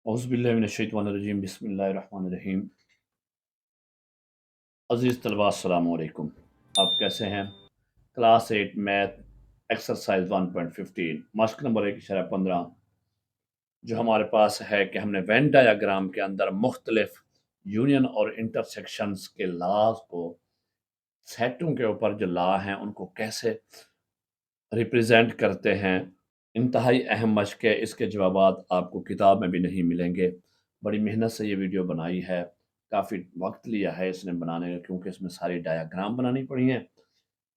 औज़ुबिल्लाहि बिस्मिल्लाहिर्रहमानिर्रहीम। अज़ीज़ तलबा अस्सलामु अलैकुम। आप कैसे हैं? क्लास 8 मैथ एक्सरसाइज 1.15 मश्क नंबर 1 इशारा 15 जो हमारे पास है कि हमने वेन डायग्राम के अंदर मुख्तलिफ यूनियन और इंटरसेक्शंस के लॉज को सेटों के ऊपर जो लॉ हैं उनको कैसे रिप्रेजेंट करते हैं। इंतहाई अहम मश्क है। इसके जवाबात आपको किताब में भी नहीं मिलेंगे। बड़ी मेहनत से ये वीडियो बनाई है, काफ़ी वक्त लिया है इसने बनाने का, क्योंकि इसमें सारी डायग्राम बनानी पड़ी हैं।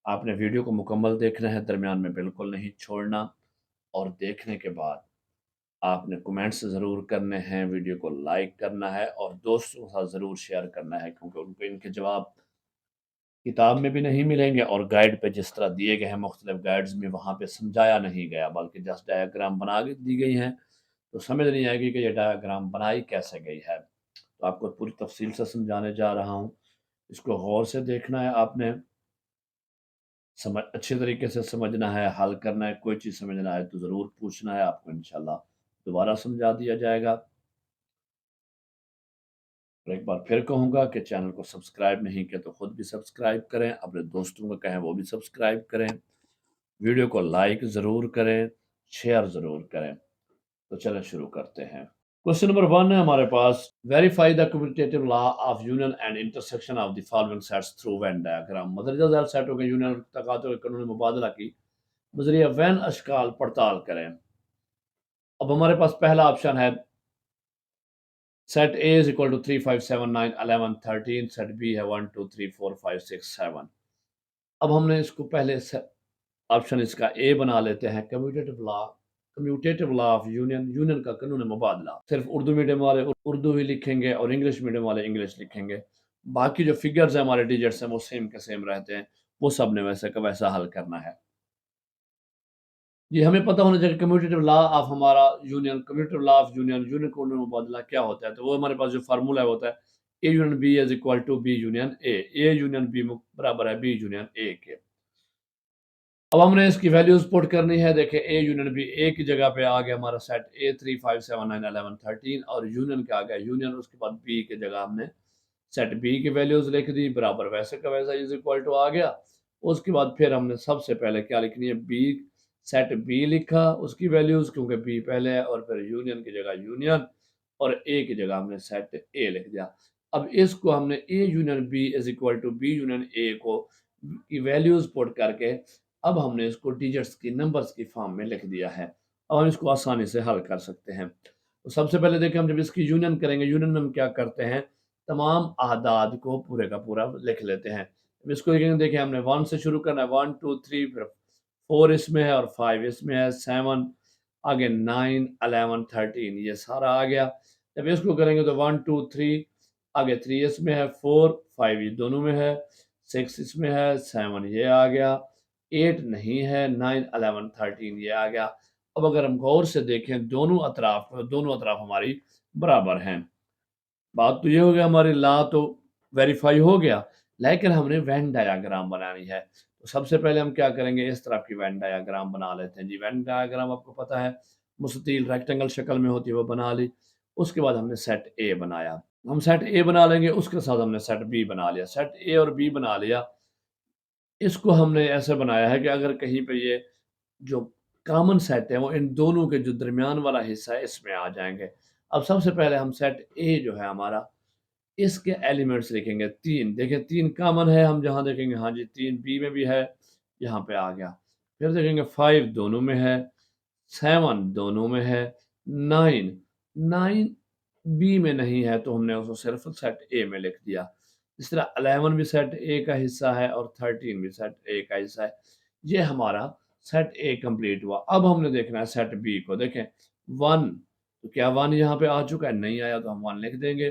आपने वीडियो को मुकम्मल देखना है, दरमियान में बिल्कुल नहीं छोड़ना, और देखने के बाद आपने कमेंट्स ज़रूर करने हैं, वीडियो को लाइक करना है और दोस्तों के साथ ज़रूर शेयर करना है, क्योंकि उनको इनके जवाब किताब में भी नहीं मिलेंगे और गाइड पे जिस तरह दिए गए हैं मुख्तलिफ गाइड्स में वहाँ पे समझाया नहीं गया, बल्कि जस्ट डायग्राम बना के दी गई हैं। तो समझ नहीं आएगी कि ये डायग्राम बनाई कैसे गई है। तो आपको पूरी तफसील से समझाने जा रहा हूँ। इसको गौर से देखना है आपने, समझ अच्छे तरीके से समझना है, हल करना है। कोई चीज़ समझ ना आए तो ज़रूर पूछना है, आपको इंशाल्लाह दोबारा समझा दिया जाएगा। और एक बार फिर कहूँगा कि चैनल को सब्सक्राइब नहीं किया तो खुद भी सब्सक्राइब करें, अपने दोस्तों को कहें वो भी सब्सक्राइब करें, वीडियो को लाइक ज़रूर करें, शेयर ज़रूर करें। तो चलें शुरू करते हैं। क्वेश्चन नंबर 1 है हमारे पास, verify the commutative law of union and intersection of the following sets through Venn diagram. मदरजा झैल सेटों के यूनियन और तकातुल के कानून मुबादला की बजरिया वेन अशकाल पड़ताल करें। अब हमारे पास पहला ऑप्शन है set A is equal to 3 5 7 9 11 13, set B है 1 2 3 4 5 6 7। अब हमने इसको पहले ऑप्शन इसका ए बना लेते हैं, commutative law of union, union का कानून मुबादला। सिर्फ उर्दू मीडियम वाले उर्दू ही लिखेंगे और इंग्लिश मीडियम वाले इंग्लिश लिखेंगे। बाकी जो फिगर्स हैं हमारे डिजिट्स हैं वो सेम के सेम रहते हैं, वो सब ने वैसे का वैसा हल करना है। ये हमें पता होना चाहिए कम्यूटेटिव लॉ ऑफ हमारा union, commutative law of union, union का मुबादला क्या होता है। तो वो हमारे पास जो फार्मूला होता है, A union B is equal to B union A union B बराबर है बी यूनियन ए के। अब हमने इसकी वैल्यूज पुट करनी है। देखें ए यूनियन बी, ए की जगह पे आ गया हमारा सेट ए 3 5 7 9 11 13, और यूनियन का आ गया यूनियन, उसके बाद बी की जगह हमने सेट बी की वैल्यूज लिख दी, बराबर वैसे का वैसा इज इक्वल टू आ गया। उसके बाद फिर हमने सबसे पहले क्या लिखनी है, बी, सेट बी लिखा उसकी वैल्यूज, क्योंकि बी पहले है, और फिर यूनियन की जगह यूनियन और ए की जगह हमने सेट ए लिख दिया। अब इसको हमने A union B is equal to B union A को की वैल्यूज पुट करके अब हमने इसको डिजिट्स की, नंबर्स की फॉर्म में लिख दिया है। अब हम इसको आसानी से हल कर सकते हैं। तो सबसे पहले देखिए, हम जब इसकी यूनियन करेंगे, यूनियन में हम क्या करते हैं, तमाम आदाद को पूरे का पूरा लिख लेते हैं। अब इसको देखेंगे, देखिए हमने 1 से शुरू करना है, 1 2 3, फिर 4 इसमें है और 5 इसमें है, 7 आगे 9 11 13 ये सारा आ गया। जब इसको करेंगे तो 1 2 3 आगे 3 इसमें है, 4 5 ये दोनों में है, 6 इसमें है, 7 ये आ गया, 8 नहीं है, 9 11 13 ये आ गया। अब अगर हम गौर से देखें दोनों अतराफ हमारी बराबर हैं। बात तो ये हो गया, हमारी लॉ तो वेरीफाई हो गया, लेकिन हमने वेन डायग्राम बनानी है। तो सबसे पहले हम क्या करेंगे, इस तरह की वेन डायग्राम बना लेते हैं जी। वेन डायग्राम आपको पता है मुस्ततील रेक्टेंगल शक्ल में होती है, वो बना ली। उसके बाद हमने सेट ए बनाया, हम सेट ए बना लेंगे, उसके साथ हमने सेट बी बना लिया। सेट ए और बी बना लिया, इसको हमने ऐसे बनाया है कि अगर कहीं पे ये जो कॉमन सेट है वो इन दोनों के जो दरमियान वाला हिस्सा है इसमें आ जाएंगे। अब सबसे पहले हम सेट ए जो है हमारा, इसके एलिमेंट्स लिखेंगे 3। देखिए 3 कॉमन है, हम जहाँ देखेंगे हाँ जी 3 बी में भी है, यहाँ पे आ गया। फिर देखेंगे 5 दोनों में है, 7 दोनों में है, 9 9 बी में नहीं है, तो हमने उसको सिर्फ सेट ए में लिख दिया। इस तरह 11 भी सेट ए का हिस्सा है और 13 भी सेट ए का हिस्सा है। ये हमारा सेट ए कंप्लीट हुआ। अब हमने देखना है सेट बी को। देखें 1, तो क्या 1 यहाँ पे आ चुका है, नहीं आया तो हम 1 लिख देंगे।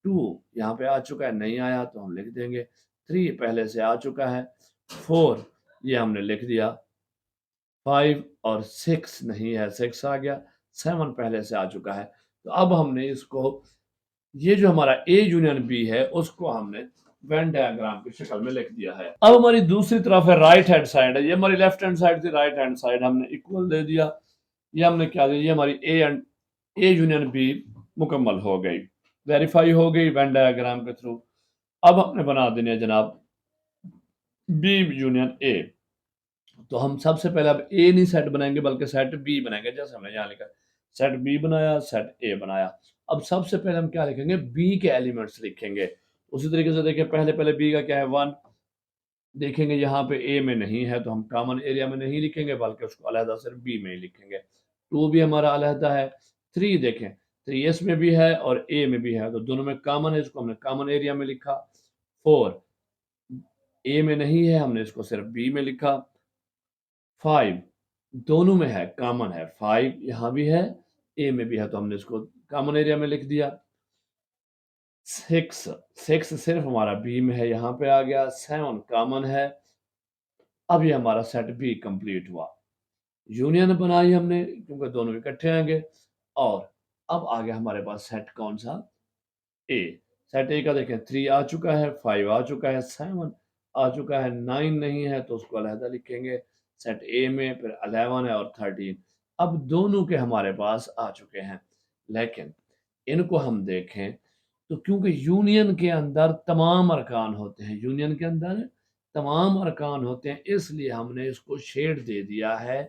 2 यहाँ पे आ चुका है, नहीं आया तो हम लिख देंगे। 3 पहले से आ चुका है। 4 ये हमने लिख दिया। 5 और 6 नहीं है, 6 आ गया। 7 पहले से आ चुका है। तो अब हमने इसको, ये जो हमारा ए यूनियन बी है उसको हमने वेन डायग्राम की शक्ल में लिख दिया है। अब हमारी दूसरी तरफ है राइट हैंड साइड है, ये हमारी लेफ्ट हैंड साइड थी, राइट हैंड साइड हमने इक्वल दे दिया। ये हमने क्या दिया, ये हमारी ए यूनियन बी मुकम्मल हो गई, वेरीफाई हो गई वेन डायग्राम के थ्रू। अब हमने बना देनी है जनाब बी यूनियन ए। तो हम सबसे पहले अब ए नहीं सेट बनाएंगे बल्कि सेट बी बनाएंगे, जैसे हमने यहाँ लिखा सेट बी बनाया, सेट ए बनाया। अब सबसे पहले हम क्या लिखेंगे, बी के एलिमेंट्स लिखेंगे। उसी तरीके से देखिए पहले पहले बी का क्या है 1, देखेंगे यहाँ पे ए में नहीं है तो हम कॉमन एरिया में नहीं लिखेंगे बल्कि उसको अलहदा सिर्फ बी में ही लिखेंगे। 2 भी हमारा अलहदा है। 3 देखें 3 एस में भी है और ए में भी है, तो दोनों में कॉमन है, इसको हमने कॉमन एरिया में लिखा। 4 ए में नहीं है, हमने इसको सिर्फ बी में लिखा। 5 दोनों में है, कॉमन है, 5 यहाँ भी है, ए में भी है, तो हमने इसको कॉमन एरिया में लिख दिया। 6 6 सिर्फ हमारा बी में है, यहाँ पे आ गया। 7 कॉमन है। अब ये हमारा सेट बी कंप्लीट हुआ, यूनियन बनाई हमने क्योंकि दोनों इकट्ठे आएंगे। और अब आ गया हमारे पास सेट कौन सा, ए। सेट ए का देखें 3 आ चुका है, 5 आ चुका है, 7 आ चुका है, 9 नहीं है तो उसको अलहदा लिखेंगे सेट ए में। फिर 11 है और 13, अब दोनों के हमारे पास आ चुके हैं। लेकिन इनको हम देखें तो क्योंकि यूनियन के अंदर तमाम अरकान होते हैं, यूनियन के अंदर तमाम अरकान होते हैं, इसलिए हमने इसको शेड दे दिया है,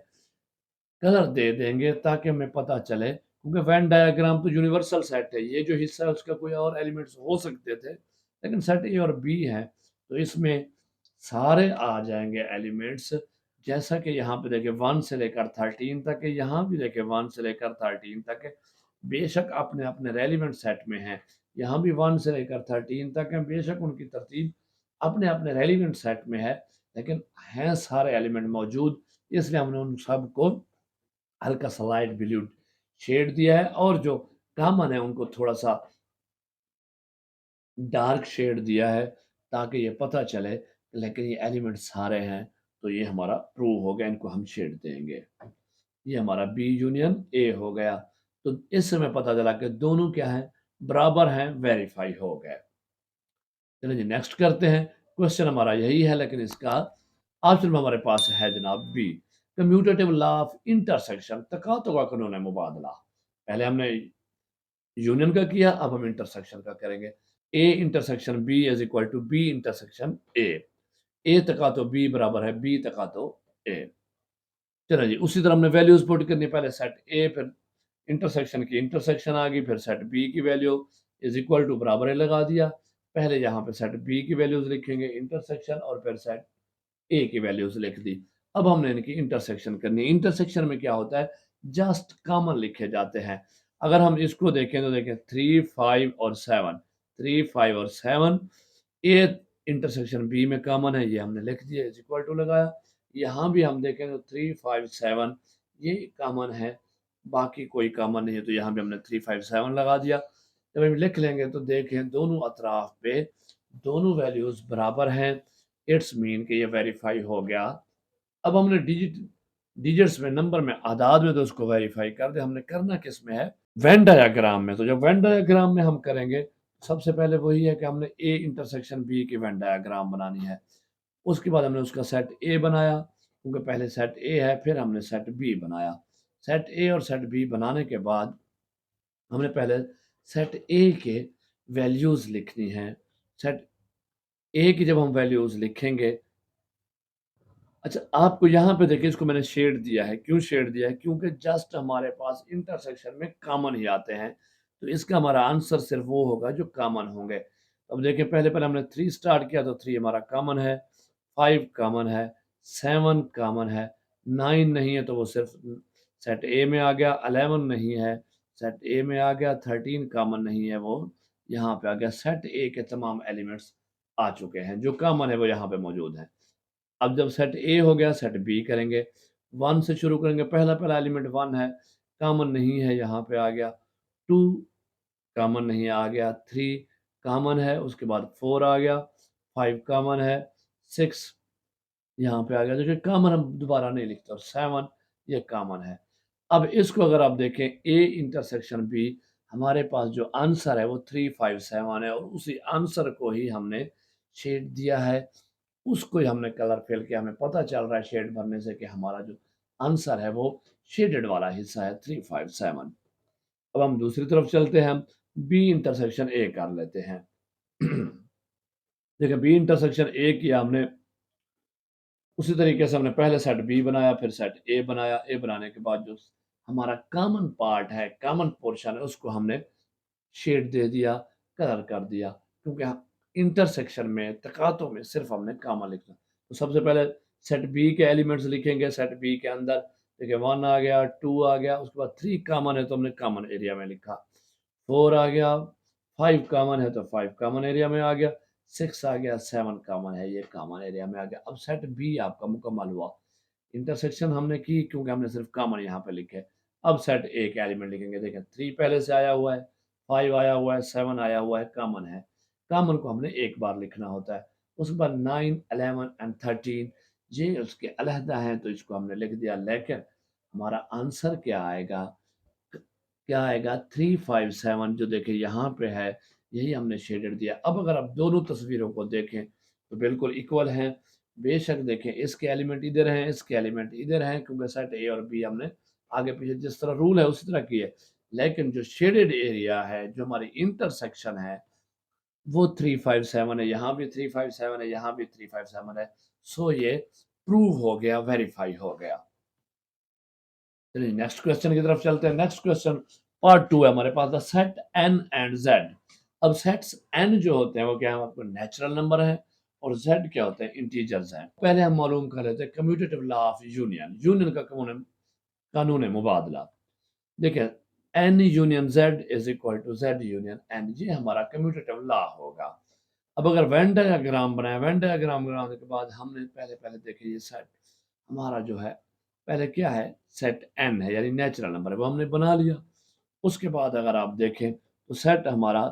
कलर दे देंगे ताकि हमें पता चले। क्योंकि वेन डायग्राम तो यूनिवर्सल सेट है, ये जो हिस्सा है उसका कोई और एलिमेंट्स हो सकते थे, लेकिन सेट ए और बी है तो इसमें सारे आ जाएंगे एलिमेंट्स। जैसा कि यहाँ पे देखिए 1 से लेकर 13 तक है, यहाँ भी देखिए 1 से लेकर 13 तक है। बेशक अपने अपने रेलिवेंट सेट में है, यहाँ भी 1 से लेकर 13 तक है, बेशक उनकी तरतीब अपने अपने रेलिवेंट सेट में है, लेकिन हैं सारे एलिमेंट मौजूद, इसलिए हमने उन सबको हल्का सा लाइट ब्लू शेड दिया है और जो कॉमन है उनको थोड़ा सा डार्क शेड दिया है ताकि ये पता चले, लेकिन ये एलिमेंट सारे हैं तो ये हमारा प्रूव हो गया, इनको हम शेड देंगे। ये हमारा बी यूनियन ए हो गया। तो इससे हमें पता चला कि दोनों क्या है, बराबर हैं, वेरीफाई हो गए। चलिए जी नेक्स्ट करते हैं। क्वेश्चन हमारा यही है लेकिन इसका ऑप्शन में हमारे पास है जनाब B, commutative law of intersection, तकातुओं का कानून मुबादला। पहले हमने यूनियन का किया, अब हम इंटरसेक्शन का करेंगे। A intersection B is equal to B intersection A तका तो बी बराबर है बी तका तो ए। चलो जी उसी तरह हमने वैल्यूज पुट करनी, पहले सेट ए फिर इंटरसेक्शन की इंटरसेक्शन आ गई, फिर सेट बी की वैल्यू इज इक्वल टू बराबर है लगा दिया। पहले यहाँ पे सेट बी की वैल्यूज लिखेंगे इंटरसेक्शन और फिर सेट ए की वैल्यूज लिख दी। अब हमने इनकी इंटरसेक्शन करनी है। इंटरसेक्शन में क्या होता है, जस्ट कॉमन लिखे जाते हैं। अगर हम इसको देखें तो देखें 3 5 और 7, 3 5 और 7 ए इंटरसेक्शन बी में कॉमन है, ये हमने लिख दिया इज इक्वल टू लगाया। यहाँ भी हम देखें तो 3 5 7 ये कॉमन है, बाकी कोई कॉमन नहीं है तो यहाँ भी हमने 3 5 7 लगा दिया। जब हम लिख लेंगे तो देखें दोनों अतराफ पे दोनों वैल्यूज बराबर हैं, इट्स मीन कि ये वेरीफाई हो गया। अब हमने डिजिट्स में, नंबर में, आदाद में तो उसको वेरीफाई कर दे, हमने करना किस में है, वेन डायग्राम में। तो जब वेन डायग्राम में हम करेंगे सबसे पहले वही है कि हमने ए इंटरसेक्शन बी की वेन डायग्राम बनानी है। उसके बाद हमने उसका सेट ए बनाया क्योंकि पहले सेट ए है, फिर हमने सेट बी बनाया। सेट ए और सेट बी बनाने के बाद हमने पहले सेट ए के वैल्यूज लिखनी है। सेट ए की जब हम वैल्यूज लिखेंगे, अच्छा आपको यहाँ पे देखिए इसको मैंने शेड दिया है, क्यों शेड दिया है, क्योंकि जस्ट हमारे पास इंटरसेक्शन में कॉमन ही आते हैं, तो इसका हमारा आंसर सिर्फ वो होगा जो कॉमन होंगे। अब देखिए पहले पहले हमने 3 स्टार्ट किया तो 3 हमारा कॉमन है, 5 कॉमन है, 7 कॉमन है, 9 नहीं है तो वो सिर्फ सेट ए में आ गया, 11 नहीं है सेट ए में आ गया, 13 कॉमन नहीं है वो यहाँ पे आ गया। सेट ए के तमाम एलिमेंट्स आ चुके हैं, जो कॉमन है वो यहाँ पे मौजूद है। अब जब सेट ए हो गया सेट बी करेंगे, 1 से शुरू करेंगे, पहला पहला एलिमेंट 1 है, कॉमन नहीं है यहाँ पे आ गया। 2 कॉमन नहीं है आ गया, 3 कॉमन है, उसके बाद 4 आ गया, 5 कॉमन है, 6 यहाँ पे आ गया, देखिए कॉमन हम दोबारा नहीं लिखते, और 7 ये कॉमन है। अब इसको अगर आप देखें ए इंटरसेक्शन बी, हमारे पास जो आंसर है वो 3 5 7 है, और उसी आंसर को ही हमने शेड दिया है, उसको ही हमने कलर फिल किया। हमें पता चल रहा है शेड भरने से कि हमारा जो आंसर है वो शेडेड वाला हिस्सा है 3 5 7। अब हम दूसरी तरफ चलते हैं, हम बी इंटरसेक्शन ए कर लेते हैं। देखिए बी इंटरसेक्शन ए किया हमने, उसी तरीके से हमने पहले सेट बी बनाया, फिर सेट ए बनाया। ए बनाने के बाद जो हमारा कॉमन पार्ट है, कॉमन पोर्शन है, उसको हमने शेड दे दिया, कलर कर दिया, क्योंकि इंटरसेक्शन में, तकातों में सिर्फ हमने कॉमन लिखना। तो सबसे पहले सेट बी के एलिमेंट्स लिखेंगे। सेट बी के अंदर देखिए 1 आ गया, 2 आ गया, उसके बाद 3 कॉमन है तो हमने कॉमन एरिया में लिखा, 4 आ गया, 5 कॉमन है तो 5 कॉमन एरिया में आ गया, 6 आ गया, 7 कॉमन है, ये कॉमन एरिया में आ गया। अब सेट बी आपका मुकम्मल हुआ। इंटरसेक्शन हमने की क्योंकि हमने सिर्फ कॉमन यहाँ पे लिखे। अब सेट ए के एलिमेंट लिखेंगे। देखें 3 पहले से आया हुआ है, 5 आया हुआ है, 7 आया हुआ है, कॉमन है। कॉमन को हमने एक बार लिखना होता है। उसके बाद 9, 11 एंड 13 ये उसके अलहदा हैं तो इसको हमने लिख दिया। लेकिन हमारा आंसर क्या आएगा? क्या आएगा? 357 जो देखिए यहाँ पे है, यही हमने शेडेड दिया। अब अगर आप दोनों तस्वीरों को देखें तो बिल्कुल इक्वल हैं। बेशक देखें इसके एलिमेंट इधर हैं, इसके एलिमेंट इधर हैं, क्योंकि सेट ए और बी हमने आगे पीछे जिस तरह रूल है उसी तरह की है। लेकिन जो शेडेड एरिया है, जो हमारी इंटरसेक्शन है, वो 357 है, यहाँ भी 357 है, यहाँ भी 357 है। सो ये प्रूव हो गया, वेरीफाई हो गया। चलिए नेक्स्ट क्वेश्चन की तरफ चलते हैं। नेक्स्ट क्वेश्चन पार्ट 2 है हमारे पास, the set n and z। अब सेट्स n जो होते हैं वो क्या है? आपको नेचुरल नंबर है, और z क्या होते हैं? इंटीजर्स हैं। पहले हम मालूम कर लेते हैं commutative law of union. Union का कानून है मुबादला। देखिए n union z is equal to z union n, ये हमारा कम्यूटेटिव लॉ होगा। अब अगर वेन डायग्राम बनाया, वेन डायग्राम बनाने के बाद हमने पहले पहले देखिए ये सेट हमारा जो है, पहले क्या है? सेट n है, यानी नेचुरल नंबर है, वो हमने बना लिया। उसके बाद अगर आप देखें तो सेट हमारा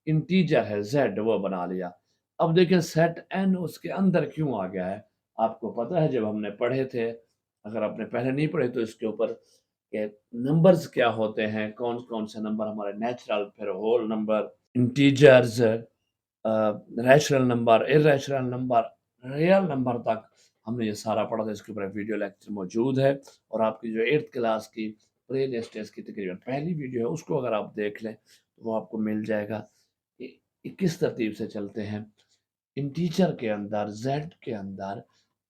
इंटीजर है z, वो बना लिया। अब देखिए सेट n उसके अंदर क्यों आ गया है? आपको पता है जब हमने पढ़े थे, अगर आपने पहले नहीं पढ़े तो इसके ऊपर के नंबर्स क्या होते हैं, कौन कौन से नंबर हमारे नेचुरल, फिर whole number, integers, rational number, irrational number, real number तक हमने ये सारा पढ़ा था। इसके ऊपर एक वीडियो लेक्चर मौजूद है, और आपकी जो 8th क्लास की प्री स्टेज की तकरीबन पहली वीडियो है, उसको अगर आप देख लें तो वो आपको मिल जाएगा कि किस तरतीब से चलते हैं। इंटीजर के अंदर, जेड के अंदर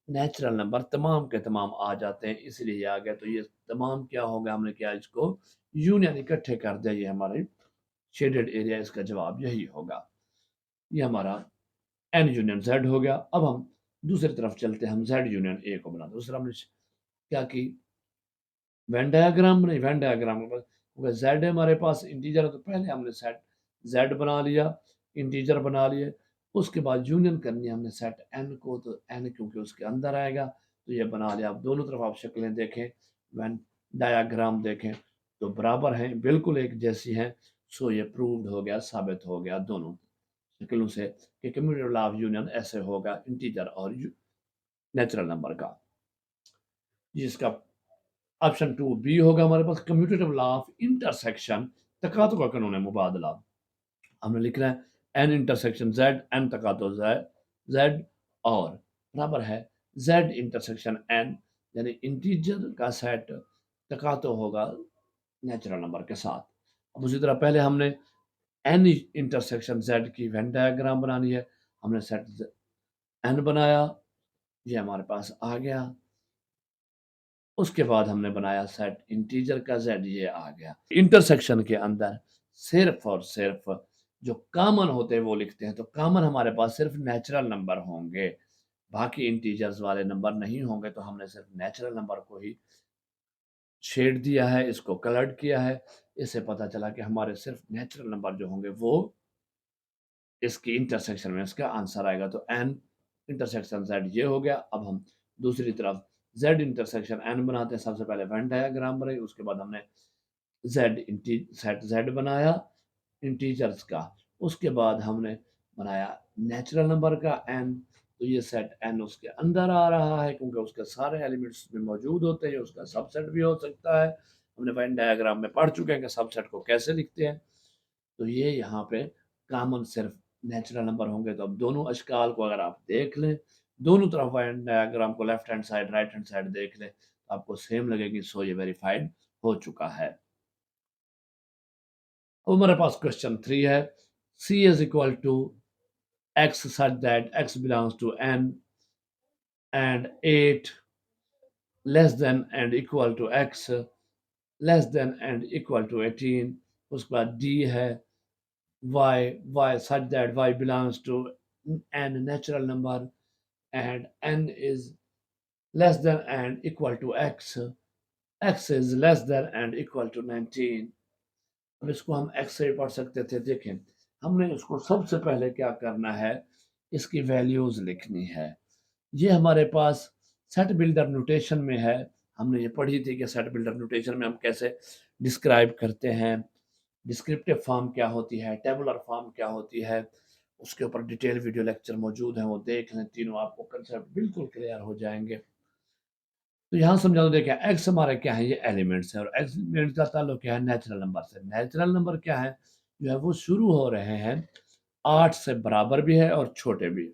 नेचुरल नंबर तमाम के तमाम आ जाते हैं, इसलिए ये आ गया। तो ये तमाम क्या होगा? हमने क्या इसको यूनियन इकट्ठे कर दिया, ये हमारे शेडेड एरिया, इसका जवाब यही होगा। ये हमारा एन यूनियन जेड हो गया। अब हम दूसरी तरफ चलते हैं, हम जेड यूनियन ए को बनाते हैं। दूसरा हमने क्या की? वेन डायग्राम बनाई। वेन डायग्राम के बाद जेड है हमारे पास, इंटीजर है, तो पहले हमने सेट जेड बना लिया, इंटीजर बना लिए। उसके बाद यूनियन करनी है हमने सेट एन को, तो एन क्योंकि उसके अंदर आएगा तो ये बना लिया। अब दोनों तरफ आप शक्लें देखें, वेन डायग्राम देखें तो बराबर हैं, बिल्कुल एक जैसी हैं। सो ये प्रूव्ड हो गया, साबित हो गया दोनों शक्लों से कि कम्यूटेटिव लॉ ऑफ यूनियन ऐसे होगा इंटीजर और नेचुरल नंबर का। जिसका ऑप्शन 2 बी होगा हमारे पास, कम्यूटेटिव लॉ ऑफ इंटरसेक्शन, तकातों का कानून है मुबादला। हमने लिखना है एन इंटरसेक्शन जेड, एन तकातो जेड, और बराबर है जेड इंटरसेक्शन एन, यानी इंटीजर का सेट तकातो होगा नेचुरल नंबर के साथ। अब उसी तरह पहले हमने एन इंटरसेक्शन जेड की वेन डायग्राम बनानी है। हमने सेट एन बनाया, ये हमारे पास आ गया। उसके बाद हमने बनाया सेट इंटीजर का जेड, ये आ गया। इंटरसेक्शन के अंदर सिर्फ और सिर्फ जो कॉमन होते हैं वो लिखते हैं, तो कॉमन हमारे पास सिर्फ नेचुरल नंबर होंगे, बाकी इंटीजर्स वाले नंबर नहीं होंगे। तो हमने सिर्फ नेचुरल नंबर को ही शेड दिया है, इसको कलर्ड किया है। इससे पता चला कि हमारे सिर्फ नेचुरल नंबर जो होंगे वो इसकी इंटरसेक्शन में इसका आंसर आएगा। तो एन इंटरसेक्शन जेड ये हो गया। अब हम दूसरी तरफ जेड इंटरसेक्शन एन बनाते हैं। सबसे पहले वेन डायग्राम बनाई, उसके बाद हमने जेड सेट जेड बनाया इंटीजर्स का। उसके बाद हमने बनाया नेचुरल नंबर का एन, तो ये सेट एन उसके अंदर आ रहा है क्योंकि उसके सारे एलिमेंट्स में मौजूद होते हैं, उसका सबसेट भी हो सकता है। हमने वेन डायग्राम में पढ़ चुके हैं कि सबसेट को कैसे लिखते हैं। तो ये यहाँ पे कॉमन सिर्फ नेचुरल नंबर होंगे। तो अब दोनों अशकाल को अगर आप देख लें, दोनों तरफ वेन डायग्राम को left hand side, right hand side देख लें, तो आपको सेम लगेगी। सो ये वेरीफाइड हो चुका है। अब हमारे पास क्वेश्चन 3 है, C is equal to x such that x belongs to n and 8 less than and equal to x less than and equal to 18। उसके बाद D है y such that y belongs to n natural number and n is less than and equal to x is less than and equal to 19। अब इसको हम x से पढ़ सकते थे। देखें, हमने इसको सबसे पहले क्या करना है, इसकी वैल्यूज लिखनी है। ये हमारे पास सेट बिल्डर नोटेशन में है। हमने ये पढ़ी थी कि सेट बिल्डर नोटेशन में हम कैसे डिस्क्राइब करते हैं, डिस्क्रिप्टिव फॉर्म क्या होती है, टेबुलर फॉर्म क्या होती है, उसके ऊपर डिटेल वीडियो लेक्चर मौजूद हैं, वो देख लें, तीनों आपको कंसेप्ट बिल्कुल क्लियर हो जाएंगे। तो यहाँ समझा दो, देखिए एक्स हमारे क्या है, ये एलिमेंट्स है और एलिमेंट का ताल्लुक क्या है, नेचुरल नंबर से। नेचुरल नंबर क्या है, जो है वो शुरू हो रहे हैं 8 से बराबर भी है और छोटे भी,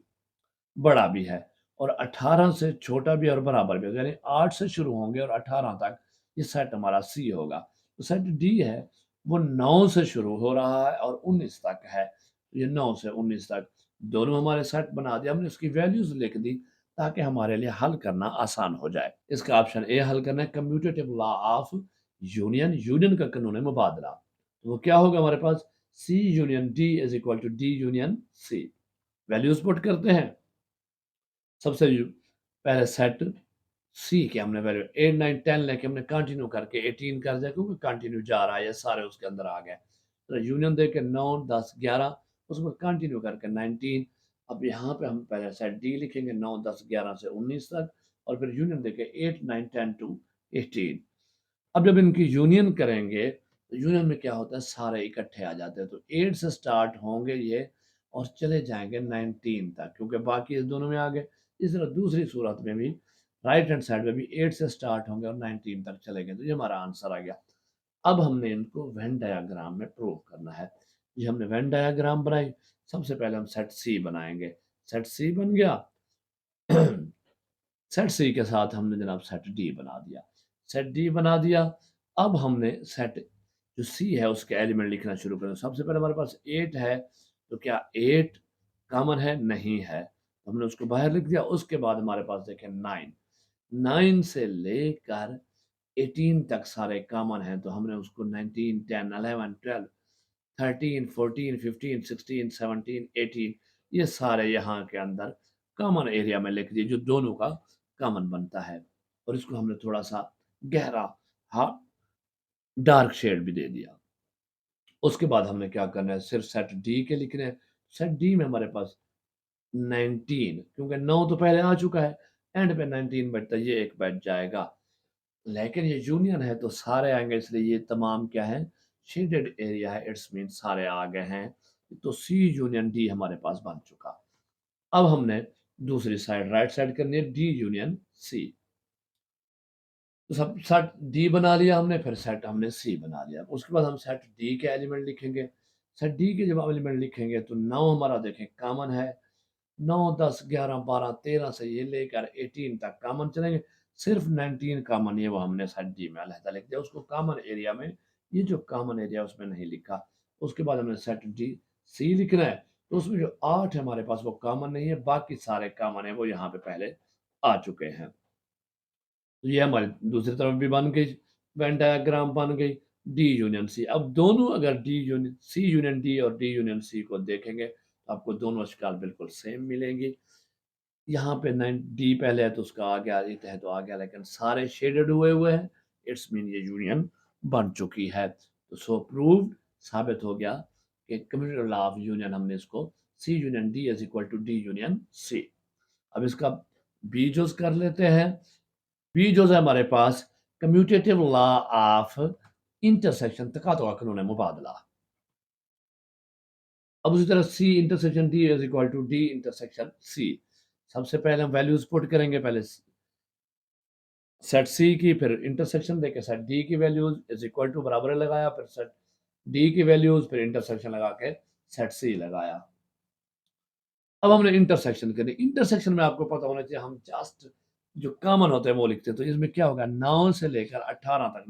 बड़ा भी है, और 18 से छोटा भी और बराबर भी है। यानी 8 से शुरू होंगे और 18 तक, ये सेट हमारा सी होगा। तो सेट डी है वो 9 से शुरू हो रहा है और 19 तक है। तो ये 9 से 19 तक दोनों हमारे सेट बना दिया हमने, उसकी वैल्यूज लिख दी ताकि हमारे लिए हल करना आसान हो जाए। इसका ऑप्शन ए हल करना है, commutative law of union, union का कानून मुबादला। तो वो क्या होगा हमारे पास, C union D is equal to D union C. Values put करते हैं। सबसे पहले सेट सी के हमने वैल्यू 8 9 10 लेके हमने कंटिन्यू करके 18 कर दिया, क्योंकि कंटिन्यू जा रहा है, ये सारे उसके अंदर आ गए। तो यूनियन देके 9 10 11, उसमें कंटिन्यू करके 19। अब यहाँ पे हम पहले सेट डी लिखेंगे 9 10 11 से 19 तक, और फिर यूनियन देके 8 9 10 टू 18। अब जब इनकी यूनियन करेंगे तो यूनियन में क्या होता है, सारे इकट्ठे आ जाते हैं। तो 8 से स्टार्ट होंगे ये और चले जाएंगे 19 तक, क्योंकि बाकी इस दोनों में आ गए। इस तरह दूसरी सूरत में भी राइट हैंड साइड में भी 8 से स्टार्ट होंगे और 19 तक चले गए। तो ये हमारा आंसर आ गया। अब हमने इनको वेन डायग्राम में प्रूव करना है। ये हमने वेन डायग्राम बनाई। सबसे पहले हम सेट सी बनाएंगे। सेट सी बन गया। सेट सी के साथ हमने जनाब सेट डी बना दिया। सेट डी बना दिया। अब हमने सेट जो सी है उसके एलिमेंट लिखना शुरू करें। सबसे पहले हमारे पास 8 है, तो क्या 8 कॉमन है? नहीं है, तो हमने उसको बाहर लिख दिया। उसके बाद हमारे पास देखें 9, 9 से लेकर 18 तक सारे कॉमन हैं, तो हमने उसको 19 10 11 12 13 14 15 16 17 18 ये सारे यहाँ के अंदर कॉमन एरिया में लिख दिए, जो दोनों का कॉमन बनता है। और इसको हमने थोड़ा सा गहरा, हाँ, डार्क शेड भी दे दिया। उसके बाद हमने क्या करना है, सिर्फ सेट डी के लिखने हैं। सेट डी में हमारे पास 19, क्योंकि 9 तो पहले आ चुका है, एंड पे 19 बचता है, ये एक बच जाएगा। लेकिन ये यूनियन है तो सारे आएंगे, इसलिए ये तमाम क्या है, शेडेड एरिया है, इट्स मीन सारे आ गए हैं। तो सी यूनियन डी हमारे पास बन चुका। अब हमने दूसरी साइड राइट साइड करनी है, डी यूनियन सी। तो सब सेट डी बना लिया हमने, फिर सेट हमने सी बना लिया। उसके बाद हम सेट डी के एलिमेंट लिखेंगे। सेट डी के जब एलिमेंट लिखेंगे तो 9 हमारा देखें कॉमन है। 9 10 11 12 13 से ये लेकर 18 तक कॉमन चलेंगे। सिर्फ 19 कॉमन है, वो हमने सेट डी में अलहदा लिख दिया। उसको कॉमन एरिया में, ये जो कॉमन एरिया उसमें नहीं लिखा। उसके बाद हमने सेट डी सी लिखना है। तो उसमें जो 8 है हमारे पास वो कॉमन नहीं है, बाकी सारे कॉमन है, वो यहाँ पे पहले आ चुके हैं। तो ये हमारी दूसरी तरफ भी बन गई, वेन डायग्राम बन गई डी यूनियन सी। अब दोनों अगर D union C union D और डी यूनियन सी को देखेंगे तो आपको दोनों अशकाल बिल्कुल सेम मिलेंगी। यहाँ पे 9 डी पहले है तो उसका आ गया, ये है तो आ गया, लेकिन सारे शेडेड हुए हुए हैं, इट्स मीन ये यूनियन बन चुकी है। तो सो प्रूव्ड, साबित हो गया कि कम्यूटेटिव लॉ ऑफ यूनियन, हमने इसको C union D is equal to D union C. अब इसका बी जोज कर लेते हैं। बी जो है हमारे पास कम्यूटेटिव लॉ ऑफ इंटरसेक्शन, तकातुआ कानून मुबादला। अब उसी तरह C intersection D is equal to D intersection C. सबसे पहले हम वैल्यूज पुट करेंगे, पहले सेट सी की, फिर इंटरसेक्शन देके सेट डी की वैल्यूज इज इक्वल टू बराबर लगाया, फिर सेट डी की वैल्यूज, फिर इंटरसेक्शन लगा के सेट सी लगाया। अब हमने इंटरसेक्शन करनी। इंटरसेक्शन में आपको पता होना चाहिए, हम जस्ट जो कॉमन होते हैं वो लिखते हैं। तो इसमें क्या होगा, 9 से लेकर 18 तक,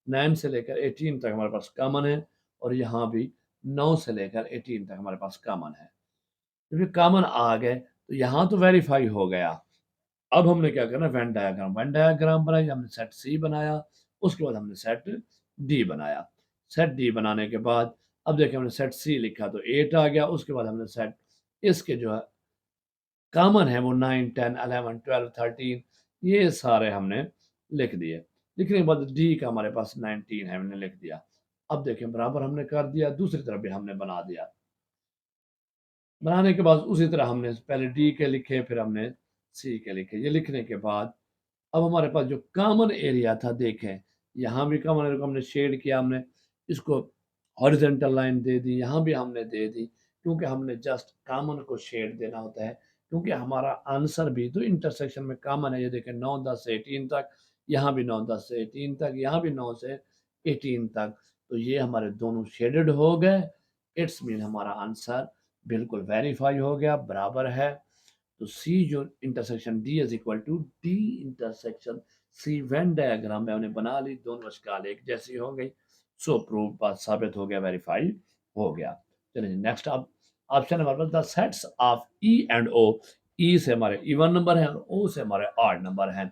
9 से लेकर 18 तक हमारे पास कॉमन है, और यहाँ भी 9 से लेकर 18 तक हमारे पास कॉमन है। जब ये कॉमन आ गए तो यहाँ तो वेरीफाई हो गया। अब हमने क्या करना, वेन डायग्राम बनाई, हमने सेट सी बनाया, उसके बाद हमने सेट डी बनाया। सेट डी बनाने के बाद अब देखिए हमने सेट सी लिखा तो 8 आ गया, उसके बाद हमने सेट इसके जो है कॉमन है वो 9, 10, 11, 12, 13 ये सारे हमने लिख दिए। लिखने के बाद डी का हमारे पास 19 है, हमने लिख दिया। अब देखिए बराबर हमने कर दिया, दूसरी तरफ भी हमने बना दिया। बनाने के बाद उसी तरह हमने पहले डी के लिखे, फिर हमने सी के लिखे। ये लिखने के बाद अब हमारे पास जो कॉमन एरिया था, देखें यहाँ भी कॉमन एरिया को हमने शेड किया, हमने इसको हॉरिजॉन्टल लाइन दे दी, यहाँ भी हमने दे दी, क्योंकि हमने जस्ट कॉमन को शेड देना होता है, क्योंकि हमारा आंसर भी तो इंटरसेक्शन में कॉमन है। ये देखें 9, 10 से 18 तक, यहाँ भी 9, 10 से 18 तक, यहाँ भी 9 से 18 तक, तो ये हमारे दोनों शेडेड हो गए। इट्स मीन हमारा आंसर बिल्कुल वेरीफाई हो गया, बराबर है। तो सी जो intersection D is equal to D intersection C. Venn diagram में हमने बना ली, दोनों स्काल एक जैसी हो गई। सो प्रूव बात साबित हो गया, वेरीफाई हो गया। चलिए नेक्स्ट अब ऑप्शन हमारे पास the sets of E and O. E से हमारे इवन नंबर है और ओ से हमारे ऑड नंबर हैं।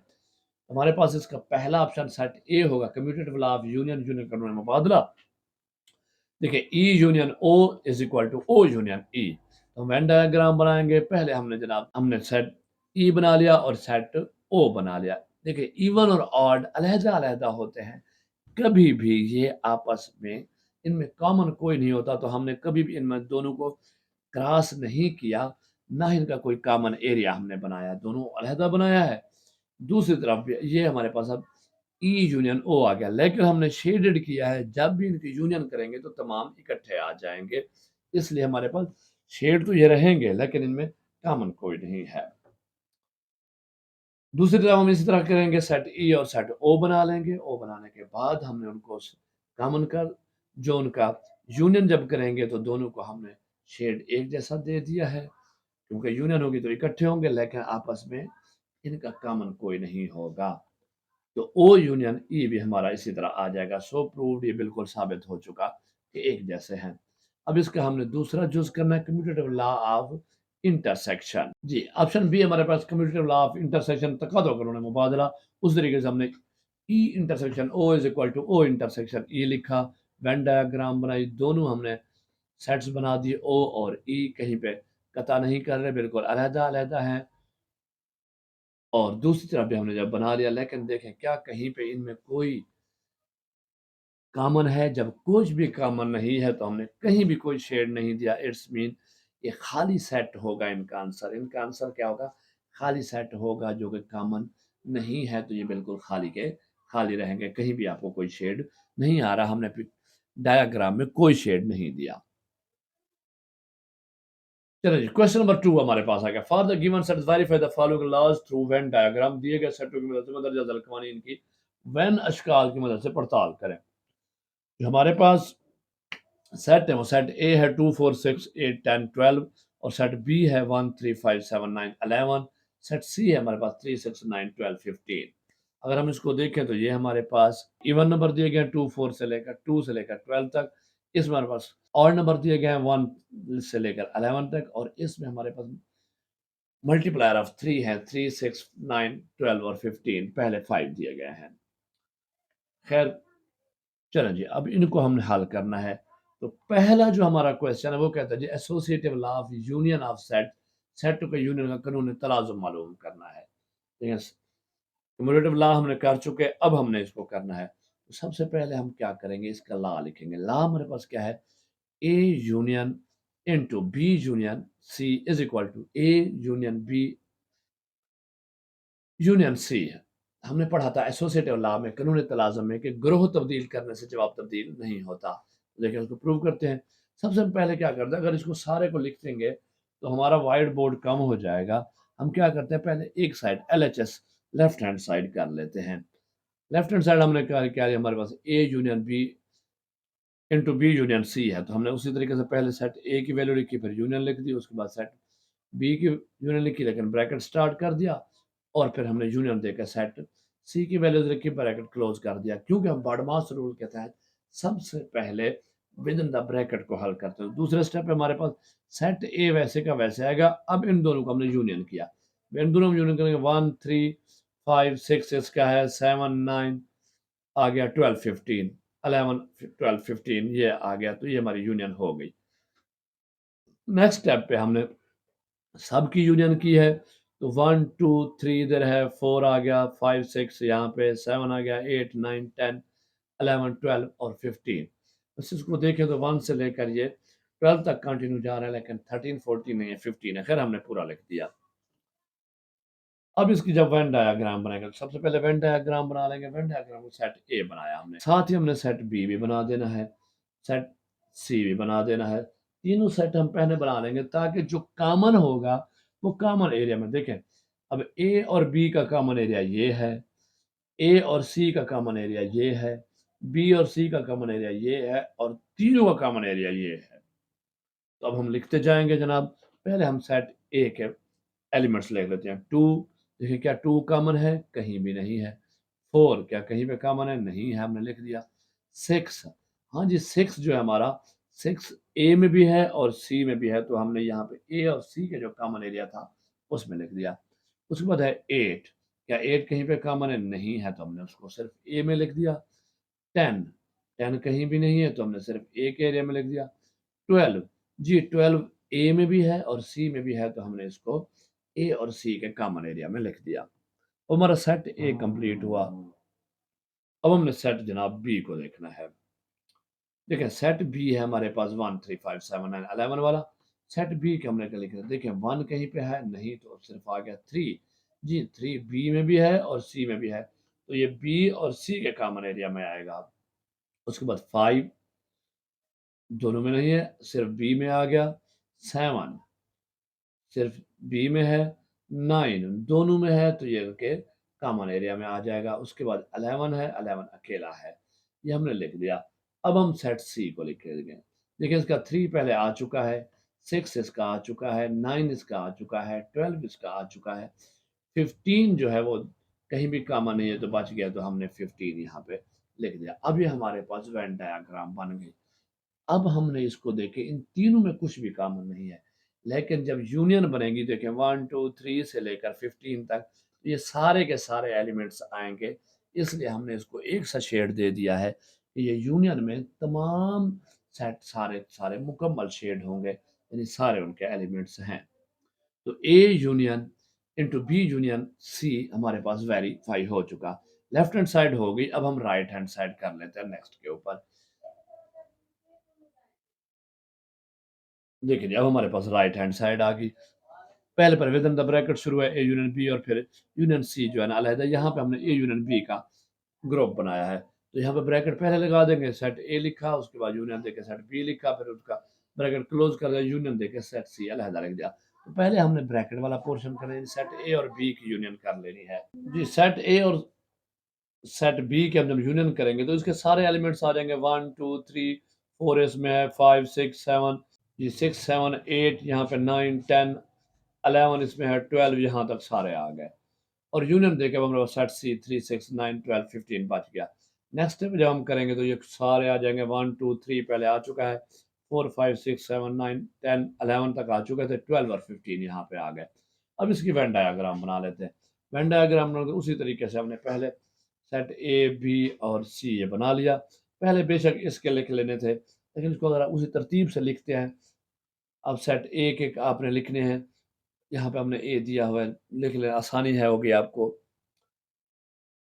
हमारे पास इसका पहला ऑप्शन सेट ए होगा, commutative law of union, union का मुबादला। देखिए E union O is equal to O union E. तो वेन डायग्राम बनाएंगे, पहले हमने जनाब हमने सेट ई बना लिया और सेट ओ बना लिया। देखिए इवन और ऑड अलहदा अलहदा होते हैं, कभी भी ये आपस में इनमें कॉमन कोई नहीं होता, तो हमने कभी भी इनमें दोनों को क्रॉस नहीं किया, ना ही इनका कोई कॉमन एरिया हमने बनाया, दोनों अलहदा बनाया है। दूसरी तरफ ये हमारे पास अब ई यूनियन ओ आ गया, लेकिन हमने शेडेड किया है, जब भी इनकी यूनियन करेंगे तो तमाम इकट्ठे आ जाएंगे, इसलिए हमारे पास शेड तो ये रहेंगे लेकिन इनमें कॉमन कोई नहीं है। दूसरी तरफ हम इसी तरह करेंगे, सेट ई और सेट ओ बना लेंगे। ओ बनाने के बाद हमने उनको कॉमन कर जो उनका यूनियन जब करेंगे तो दोनों को हमने शेड एक जैसा दे दिया है, क्योंकि यूनियन होगी तो इकट्ठे होंगे, लेकिन आपस में इनका कॉमन कोई नहीं होगा। तो ओ यूनियन ई भी हमारा इसी तरह आ जाएगा। सो प्रूव्ड, ये बिल्कुल साबित हो चुका कि एक जैसे हैं। अब इसका हमने दूसरा चूज करना है, कम्यूटेटिव लॉ ऑफ इंटरसेक्शन। जी ऑप्शन बी हमारे पास कम्यूटेटिव लॉ ऑफ इंटरसेक्शन, तकादो करोने मुबादला। उस तरीके से हमने E intersection O is equal to O intersection E लिखा, वेन डायग्राम बनाई, दोनों हमने सेट्स बना दिए, ओ और ई कहीं पे कता नहीं कर रहे, बिल्कुल अलहदा अलहदा हैं। और दूसरी तरफ भी हमने जब बना लिया, लेकिन देखें क्या कहीं पे इनमें कोई कॉमन है। जब कुछ भी कॉमन नहीं है तो हमने कहीं भी कोई शेड नहीं दिया, इट्स मीन ये खाली सेट होगा इनका आंसर। इनका आंसर क्या होगा, खाली सेट होगा, जो कि कॉमन नहीं है, तो ये बिल्कुल खाली के खाली रहेंगे, कहीं भी आपको कोई शेड नहीं आ रहा, हमने डायग्राम में कोई शेड नहीं दिया। चलो जी क्वेश्चन नंबर 2 हमारे पास आ गया। For the given set verify the following laws through Venn diagram. दिए गए सेटों की मदद से मदरजा झलक कवानीन की वेन अशकाल की मदद से पड़ताल करें। जो हमारे पास सेट है वो सेट ए है 2, 4, 6, 8, 10, 12 और सेट बी है 1, 3, 5, 7, 9, 11। सेट सी है हमारे पास 3, 6, 9, 12, 15। अगर हम इसको देखें तो ये हमारे पास इवन नंबर दिए गए हैं 2, 4 से लेकर 2 से लेकर 12 तक। इसमें हमारे पास ऑड नंबर दिए गए हैं 1 से लेकर 11 तक, और इसमें हमारे पास मल्टीप्लायर ऑफ 3 है, 3, 6, 9, 12 और 15, पहले 5 दिए गए हैं। खैर चलो जी अब इनको हमने हल करना है। तो पहला जो हमारा क्वेश्चन है वो कहता है जी associative law of union of set, set का यूनियन का कानून तलाजुम मालूम करना है। कम्यूटेटिव लॉ हमने कर चुके, अब हमने इसको करना है। तो सबसे पहले हम क्या करेंगे, इसका लॉ लिखेंगे। लॉ हमारे पास क्या है, A union into B union C is equal to A union B union C है। हमने पढ़ा था एसोसिएटिव लॉ में, कानून तलाज़म में, कि ग्रोह तब्दील करने से जवाब तब्दील नहीं होता। लेकिन उसको प्रूव करते हैं। सबसे पहले क्या करते हैं, अगर इसको सारे को लिख देंगे तो हमारा वाइट बोर्ड कम हो जाएगा। हम क्या करते हैं, पहले एक side LHS left hand side कर लेते हैं। लेफ्ट हैंड साइड हमने क्या लिया, हमारे पास A union B into B union C है, तो हमने उसी तरीके से पहले सेट ए की वैल्यू लिखी, फिर यूनियन लिख दी, उसके बाद सेट बी की यूनियन लिखी, लेकिन ब्रैकेट स्टार्ट कर दिया, और फिर हमने यूनियन देकर सेट सी की वैल्यूज लिखी, ब्रैकेट क्लोज कर दिया। क्योंकि हम बॉडमास रूल के तहत सबसे पहले विद इन द ब्रैकेट को हल करते हैं। दूसरे स्टेप पे हमारे पास सेट ए वैसे का वैसे आएगा। अब इन दोनों को हमने यूनियन किया, इन दोनों में यूनियन करेंगे 1 3 5 6 इसका है, 7 9 आ गया, 12 15 11 12 15 ये आ गया, तो ये हमारी यूनियन हो गई। नेक्स्ट स्टेप पे हमने सब की यूनियन की है, तो 1 2 3 इधर है, 4 आ गया, 5 6 यहाँ पे, 7 आ गया, 8 9 10 11 12 और 15। बस इसको देखें तो 1 से लेकर ये 12 तक कंटिन्यू जा रहा है, लेकिन 13 14 नहीं है, 15 है। खैर हमने पूरा लिख दिया। अब इसकी जब वेन डायग्राम बनाएंगे, तो सबसे पहले वेन डायग्राम बना लेंगे। वेन डायग्राम को सेट ए बनाया हमने, साथ ही हमने सेट बी भी बना देना है, सेट सी भी बना देना है। तीनों सेट हम पहले बना लेंगे, ताकि जो कॉमन होगा वो कॉमन एरिया में देखें। अब ए और बी का कॉमन एरिया ये है, ए और सी का कॉमन एरिया ये है, बी और सी का कॉमन एरिया ये है, और तीनों का कॉमन एरिया ये है। तो अब हम लिखते जाएंगे जनाब। पहले हम सेट ए के एलिमेंट्स लिख लेते हैं। 2, देखिए क्या 2 कॉमन है? कहीं भी नहीं है। 4 क्या कहीं पे कॉमन है? नहीं है, हमने लिख दिया। 6, हाँ जी 6 जो है हमारा, 6 ए में भी है और सी में भी है, तो हमने यहाँ पे ए और सी के जो कॉमन एरिया था उसमें लिख दिया। उसके बाद है 8, क्या 8 कहीं पे कॉमन है? नहीं है, तो हमने उसको सिर्फ ए में लिख दिया। 10, 10 कहीं भी नहीं है, तो हमने सिर्फ ए के एरिया में लिख दिया। 12, जी 12 ए में भी है और सी में भी है, तो हमने इसको ए और सी के कॉमन एरिया में लिख दिया। तो हमारा सेट ए कंप्लीट हुआ। अब हमने सेट जनाब बी को देखना है। देखिए सेट बी है हमारे पास 1 3 5 7 9 11 वाला। सेट बी के हमने क्या लिखा है? देखिए 1 कहीं पे है नहीं, तो सिर्फ आ गया 3। जी 3 बी में भी है और सी में भी है, तो ये बी और सी के कॉमन एरिया में आएगा। उसके बाद 5 दोनों में नहीं है, सिर्फ बी में आ गया। 7 सिर्फ बी में है। 9 दोनों में है, तो ये के कॉमन एरिया में आ जाएगा। उसके बाद 11 है, 11 अकेला है, ये हमने लिख दिया। अब हम सेट सी को लिखेंगे। देखिए इसका 3 पहले आ चुका है, 6 इसका आ चुका है, 9 इसका आ चुका है, 12 इसका आ चुका है। 15 जो है वो कहीं भी कॉमन नहीं है, तो बच गया, तो हमने 15 यहाँ पे लिख दिया। अब ये हमारे पास वेन डायग्राम बन गई। अब हमने इसको देखे, इन तीनों में कुछ भी कॉमन नहीं है, लेकिन जब यूनियन बनेगी, देखें 1 2 3 से लेकर 15 तक, तो ये सारे के सारे एलिमेंट्स आएंगे। इसलिए हमने इसको एक सा शेड दे दिया है कि ये यूनियन में तमाम सेट सारे सारे मुकम्मल शेड होंगे, यानी सारे उनके एलिमेंट्स हैं। तो A union into B union C हमारे पास वेरीफाई हो चुका। लेफ्ट हैंड साइड हो गई। अब हम राइट हैंड साइड कर लेते हैं नेक्स्ट के ऊपर। देखिए जी, अब हमारे पास राइट हैंड साइड आ गई। पहले पर विद इन द ब्रैकेट शुरू है ए यूनियन बी, और फिर यूनियन सी जो है ना अलहदा, यहाँ पे हमने ए यूनियन बी का ग्रुप बनाया है। तो यहाँ पे ब्रैकेट पहले लगा देंगे, सेट ए लिखा, उसके बाद यूनियन देके सेट बी लिखा, फिर उसका ब्रैकेट क्लोज कर दिया, यूनियन देके सेट सी अलहदा लिख दिया। तो पहले हमने ब्रैकेट वाला पोर्शन करना, सेट ए और बी की यूनियन कर लेनी है। जी सेट ए और सेट बी के हम जब यूनियन करेंगे, तो इसके सारे एलिमेंट्स आ जाएंगे। 1 2 3 4 इसमें है, 5 6 7, जी 6 7 8, यहाँ पे 9 10 11 इसमें है, 12 यहाँ तक सारे आ गए। और यूनियन देके अब हमारे पास सेट सी 3 6 9 12 15 बच गया। नेक्स्ट स्टेप जब हम करेंगे, तो ये सारे आ जाएंगे। 1 2 3 पहले आ चुका है, 4 5 6 7 9 10 11 तक आ चुके थे, 12 और 15 यहाँ पे आ गए। अब इसकी वेन डायग्राम बना लेते हैं। वेन डायग्राम बनाते उसी तरीके से हमने पहले सेट ए बी और सी ये बना लिया। पहले बेशक इसके लिख लेने थे, लेकिन इसको ज़रा उसी तरतीब से लिखते हैं। अब सेट ए के आपने लिखने हैं, यहाँ पे हमने ए दिया हुआ है, लिख लें, आसानी है होगी आपको।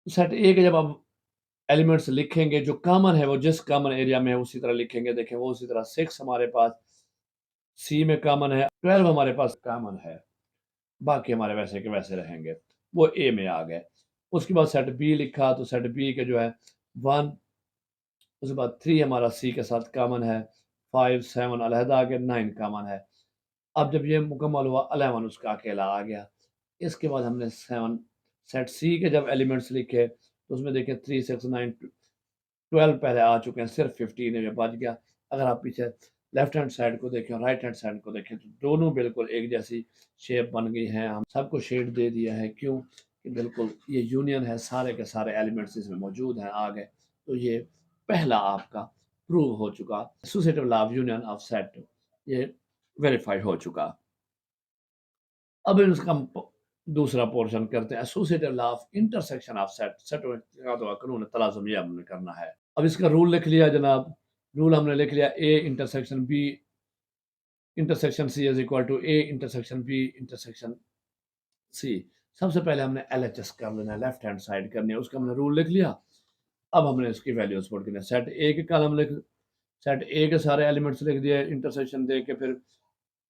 सेट ए के जब आप एलिमेंट्स लिखेंगे, जो कॉमन है वो जिस कॉमन एरिया में है उसी तरह लिखेंगे। देखें वो उसी तरह 6 हमारे पास सी में कॉमन है, 12 हमारे पास कॉमन है, बाकी हमारे वैसे के वैसे रहेंगे, वो ए में आ गए। उसके बाद सेट बी लिखा, तो सेट बी के जो है 1, उसके बाद 3 हमारा सी के साथ कॉमन है, 5 7 अलहदा आ गया, 9 कॉमन है। अब जब ये मुकम्मल हुआ, 11 उसका अकेला आ गया। इसके बाद हमने 7 सेट सी के जब एलिमेंट्स लिखे, तो उसमें देखें 3 6 9 12 पहले आ चुके हैं, सिर्फ 15 में बच गया। अगर आप पीछे लेफ्ट हैंड साइड को देखें और राइट हैंड साइड को देखें, तो दोनों बिल्कुल एक जैसी शेप बन गई हैं। हम सबको शेड दे दिया है, क्यों कि बिल्कुल ये यूनियन है, सारे के सारे एलिमेंट्स इसमें मौजूद हैं, आ गए। तो ये पहला आपका प्रूव हो चुका। Associative law of union of set ये वेरीफाई हो चुका। अब इसका हम दूसरा पोर्शन करते हैं, associative law of intersection of set. Set का तो कानून तलाज़ुम ये हमने करना है। अब इसका रूल लिख लिया जनाब। रूल हमने लिख लिया, A intersection B intersection C is equal to A intersection B intersection C. सबसे पहले हमने एलएचएस कर लेना है, लेफ्ट हैंड साइड करनी है, उसका हमने रूल लिख लिया। अब हमने इसकी वैल्यूज पुट करनी है। सेट ए के कॉलम लिख, सेट ए के सारे एलिमेंट्स लिख दिए, इंटरसेक्शन दे के फिर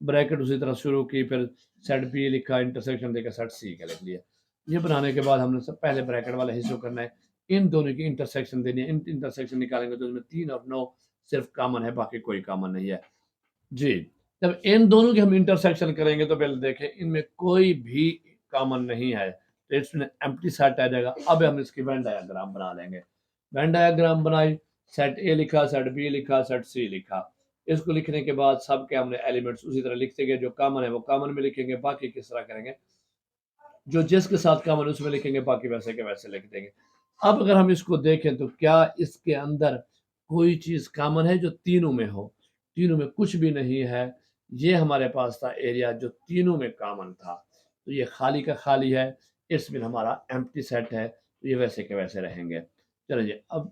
ब्रैकेट उसी तरह शुरू की, फिर सेट बी लिखा, इंटरसेक्शन देकर सेट सी का लिख लिया। ये बनाने के बाद हमने सब पहले ब्रैकेट वाला हिस्सा करना है, इन दोनों की इंटरसेक्शन देनी है। इंटरसेक्शन निकालेंगे तो इसमें 3 और 9 सिर्फ कॉमन है, बाकी कोई कॉमन नहीं है जी। जब इन दोनों की हम इंटरसेक्शन करेंगे तो पहले देखें इनमें कोई भी कॉमन नहीं है, तो इसमें एम्प्टी सेट आ जाएगा। अब हम इसकी वेन डायग्राम बना लेंगे। वेन डायग्राम बनाई, सेट ए लिखा, सेट बी लिखा, सेट सी लिखा। इसको लिखने के बाद सब के हमने एलिमेंट्स उसी तरह लिखते गए, जो कॉमन है वो कॉमन में लिखेंगे, बाकी किस तरह करेंगे, जो जिसके साथ कॉमन है उसमें लिखेंगे, बाकी वैसे के वैसे लिख देंगे। अब अगर हम इसको देखें तो क्या इसके अंदर कोई चीज कॉमन है जो तीनों में हो? तीनों में कुछ भी नहीं है। ये हमारे पास था एरिया जो तीनों में कॉमन था, तो ये खाली का खाली है, इसमें हमारा एम्प्टी सेट है, तो ये वैसे के वैसे रहेंगे। चलिए, अब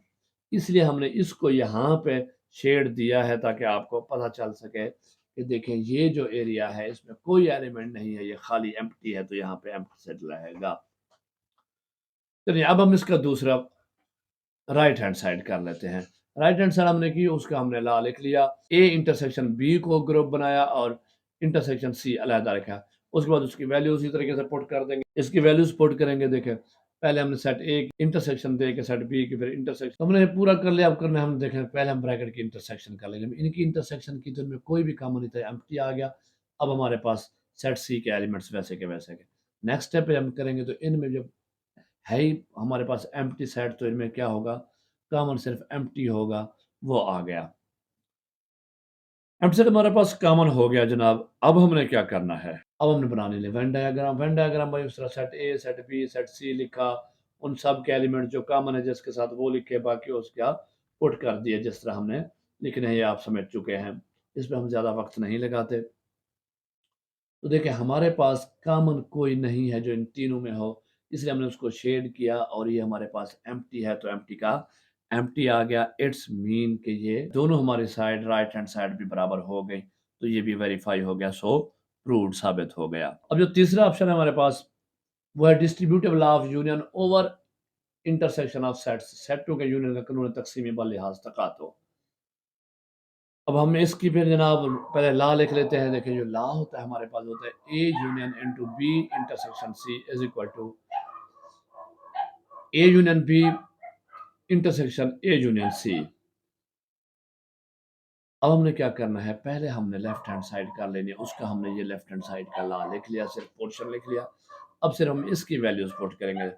इसलिए हमने इसको यहाँ पे शेड दिया है ताकि आपको पता चल सके कि देखें ये जो एरिया है इसमें कोई एलिमेंट नहीं है, ये खाली एम्प्टी है, तो यहाँ पे एम्प्टी सेट रहेगा। चलिए, अब हम इसका दूसरा राइट हैंड साइड कर लेते हैं। राइट हैंड साइड हमने की, उसका हमने ला लिख लिया। ए इंटरसेक्शन बी को ग्रुप बनाया और इंटरसेक्शन सी अलहदा रखा। उसके बाद उसकी वैल्यू उसी तरीके से पुट कर देंगे। इसकी वैल्यूज पुट करेंगे। देखें, पहले हमने सेट ए इंटरसेक्शन दे के सेट बी की, फिर इंटरसेक्शन हमने पूरा कर लिया। अब करना हम देखें, पहले हम ब्रैकेट की इंटरसेक्शन कर लेंगे। इनकी इंटरसेक्शन की तो इनमें कोई भी कॉमन नहीं था, एम्प्टी आ गया। अब हमारे पास सेट सी के एलिमेंट्स वैसे के वैसे के। नेक्स्ट स्टेप पे हम करेंगे तो इनमें जब है ही हमारे पास एम्प्टी सेट, तो इनमें क्या होगा, कॉमन सिर्फ एम्प्टी होगा, वो आ गया। एम्प्टी सेट हमारे पास कॉमन हो गया जनाब। अब हमने क्या करना है, अब हमने बनाने लिए वेन डायग्राम। वेन डायग्राम भाई उस तरह set A set B set C लिखा, उन सब के एलिमेंट जो कॉमन है जिसके साथ वो लिखे, बाकी उसका पुट कर दिए जिस तरह हमने लिखने हैं, ये आप समझ चुके हैं, इस पर हम ज़्यादा वक्त नहीं लगाते। तो देखिए, हमारे पास कॉमन कोई नहीं है जो इन तीनों में हो, इसलिए हमने उसको शेड किया और ये हमारे पास एम्प्टी है, तो एम्प्टी का एम्प्टी आ गया। इट्स मीन कि ये दोनों हमारी साइड राइट हैंड साइड भी बराबर हो गई, तो ये भी वेरीफाई हो गया, सो प्रूव्ड साबित हो गया। अब जो तीसरा ऑप्शन है हमारे पास, वो है distributive law of union over intersection of sets. सेटों के यूनियन का कानून तकसीमी बल लिहाज तकातो। अब हम इसकी फिर जनाब पहले लॉ लिख लेते हैं। देखिए, जो लॉ होता है हमारे पास होता है A union into B intersection C is equal to A union B intersection A union C. अब हमने क्या करना है, पहले हमने लेफ्ट हैंड साइड कर लेनी है, उसका हमने ये लेफ्ट हैंड साइड का लॉ लिख लिया, सिर्फ पोर्शन लिख लिया। अब सिर्फ हम इसकी वैल्यूज पुट करेंगे।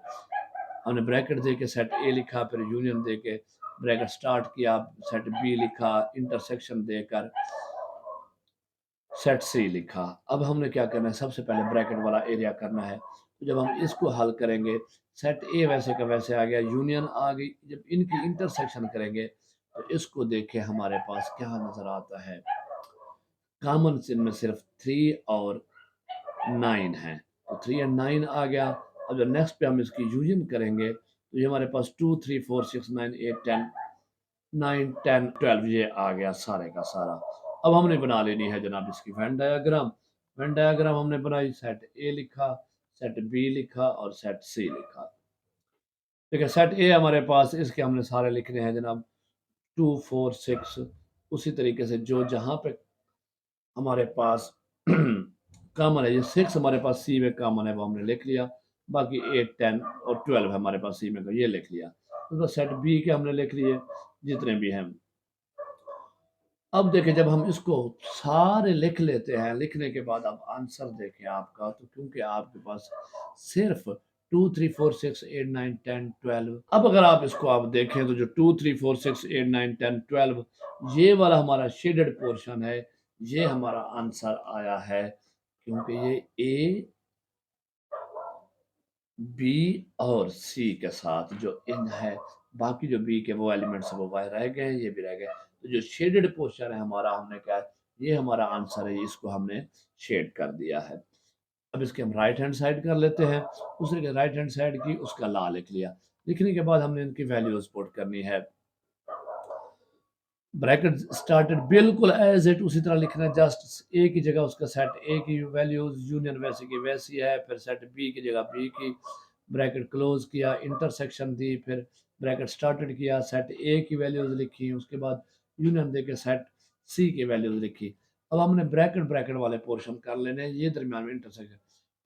हमने ब्रैकेट दे के सेट ए लिखा, फिर यूनियन दे के ब्रैकेट स्टार्ट किया, सेट बी लिखा, इंटरसेक्शन देकर सेट सी लिखा। अब हमने क्या करना है, सबसे पहले ब्रैकेट वाला एरिया करना है। तो जब हम इसको हल करेंगे, सेट ए वैसे का वैसे आ गया, यूनियन आ गई। जब इनकी इंटरसेक्शन करेंगे तो इसको देखें हमारे पास क्या नजर आता है, कॉमन इनमें सिर्फ 3 और 9 है, तो 3 एंड 9 आ गया। अब जब नेक्स्ट पे हम इसकी यूनियन करेंगे तो ये हमारे पास 2 3 4 6 9 8 10 9 10 12 ये आ गया सारे का सारा। अब हमने बना लेनी है जनाब इसकी वेन डायग्राम। वेन डायग्राम हमने बनाई, सेट ए लिखा, सेट बी लिखा और सेट सी लिखा। ठीक है, सेट ए हमारे पास, इसके हमने सारे लिखने हैं जनाब, 2 4 6। उसी तरीके से जो जहाँ पे हमारे पास कॉमन है, ये 6 हमारे पास सी में कॉमन है, वो हमने लिख लिया। बाकी 8 10 और 12 हमारे पास सी में, ये लिख लिया। तो सेट बी के हमने लिख लिए जितने भी हैं। अब देखिए, जब हम इसको सारे लिख लेते हैं, लिखने के बाद अब आंसर देखें आपका, तो क्योंकि आपके पास सिर्फ 2 3 4 6 8 9 10 12। अब अगर आप इसको आप देखें तो जो 2 3 4 6 8 9 10 12 ये वाला हमारा शेडेड पोर्शन है, ये हमारा आंसर आया है, क्योंकि ये ए बी और सी के साथ जो इन है, बाकी जो बी के वो एलिमेंट्स वो वह रह गए, ये भी रह गए। तो जो शेडेड पोर्शन है हमारा, हमने क्या है, ये हमारा आंसर है, इसको हमने शेड कर दिया है। अब इसके हम राइट हैंड साइड कर लेते हैं, दूसरे के राइट हैंड साइड की उसका ला लिख लिया। लिखने के बाद हमने इनकी वैल्यूज पुट करनी है। ब्रैकेट स्टार्टेड बिल्कुल एज इट उसी तरह लिखना है, जस्ट ए की जगह उसका सेट ए की वैल्यूज यूनियन वैसे की वैसी है, फिर सेट बी की जगह बी की, ब्रैकेट क्लोज किया, इंटरसेक्शन दी, फिर ब्रैकेट स्टार्टेड किया, सेट ए की वैल्यूज लिखी, उसके बाद यूनियन देके सेट सी की वैल्यूज लिखी। अब हमने ब्रैकेट ब्रैकेट वाले पोर्शन कर लेने हैं, ये दरमियान में इंटरसेक्शन।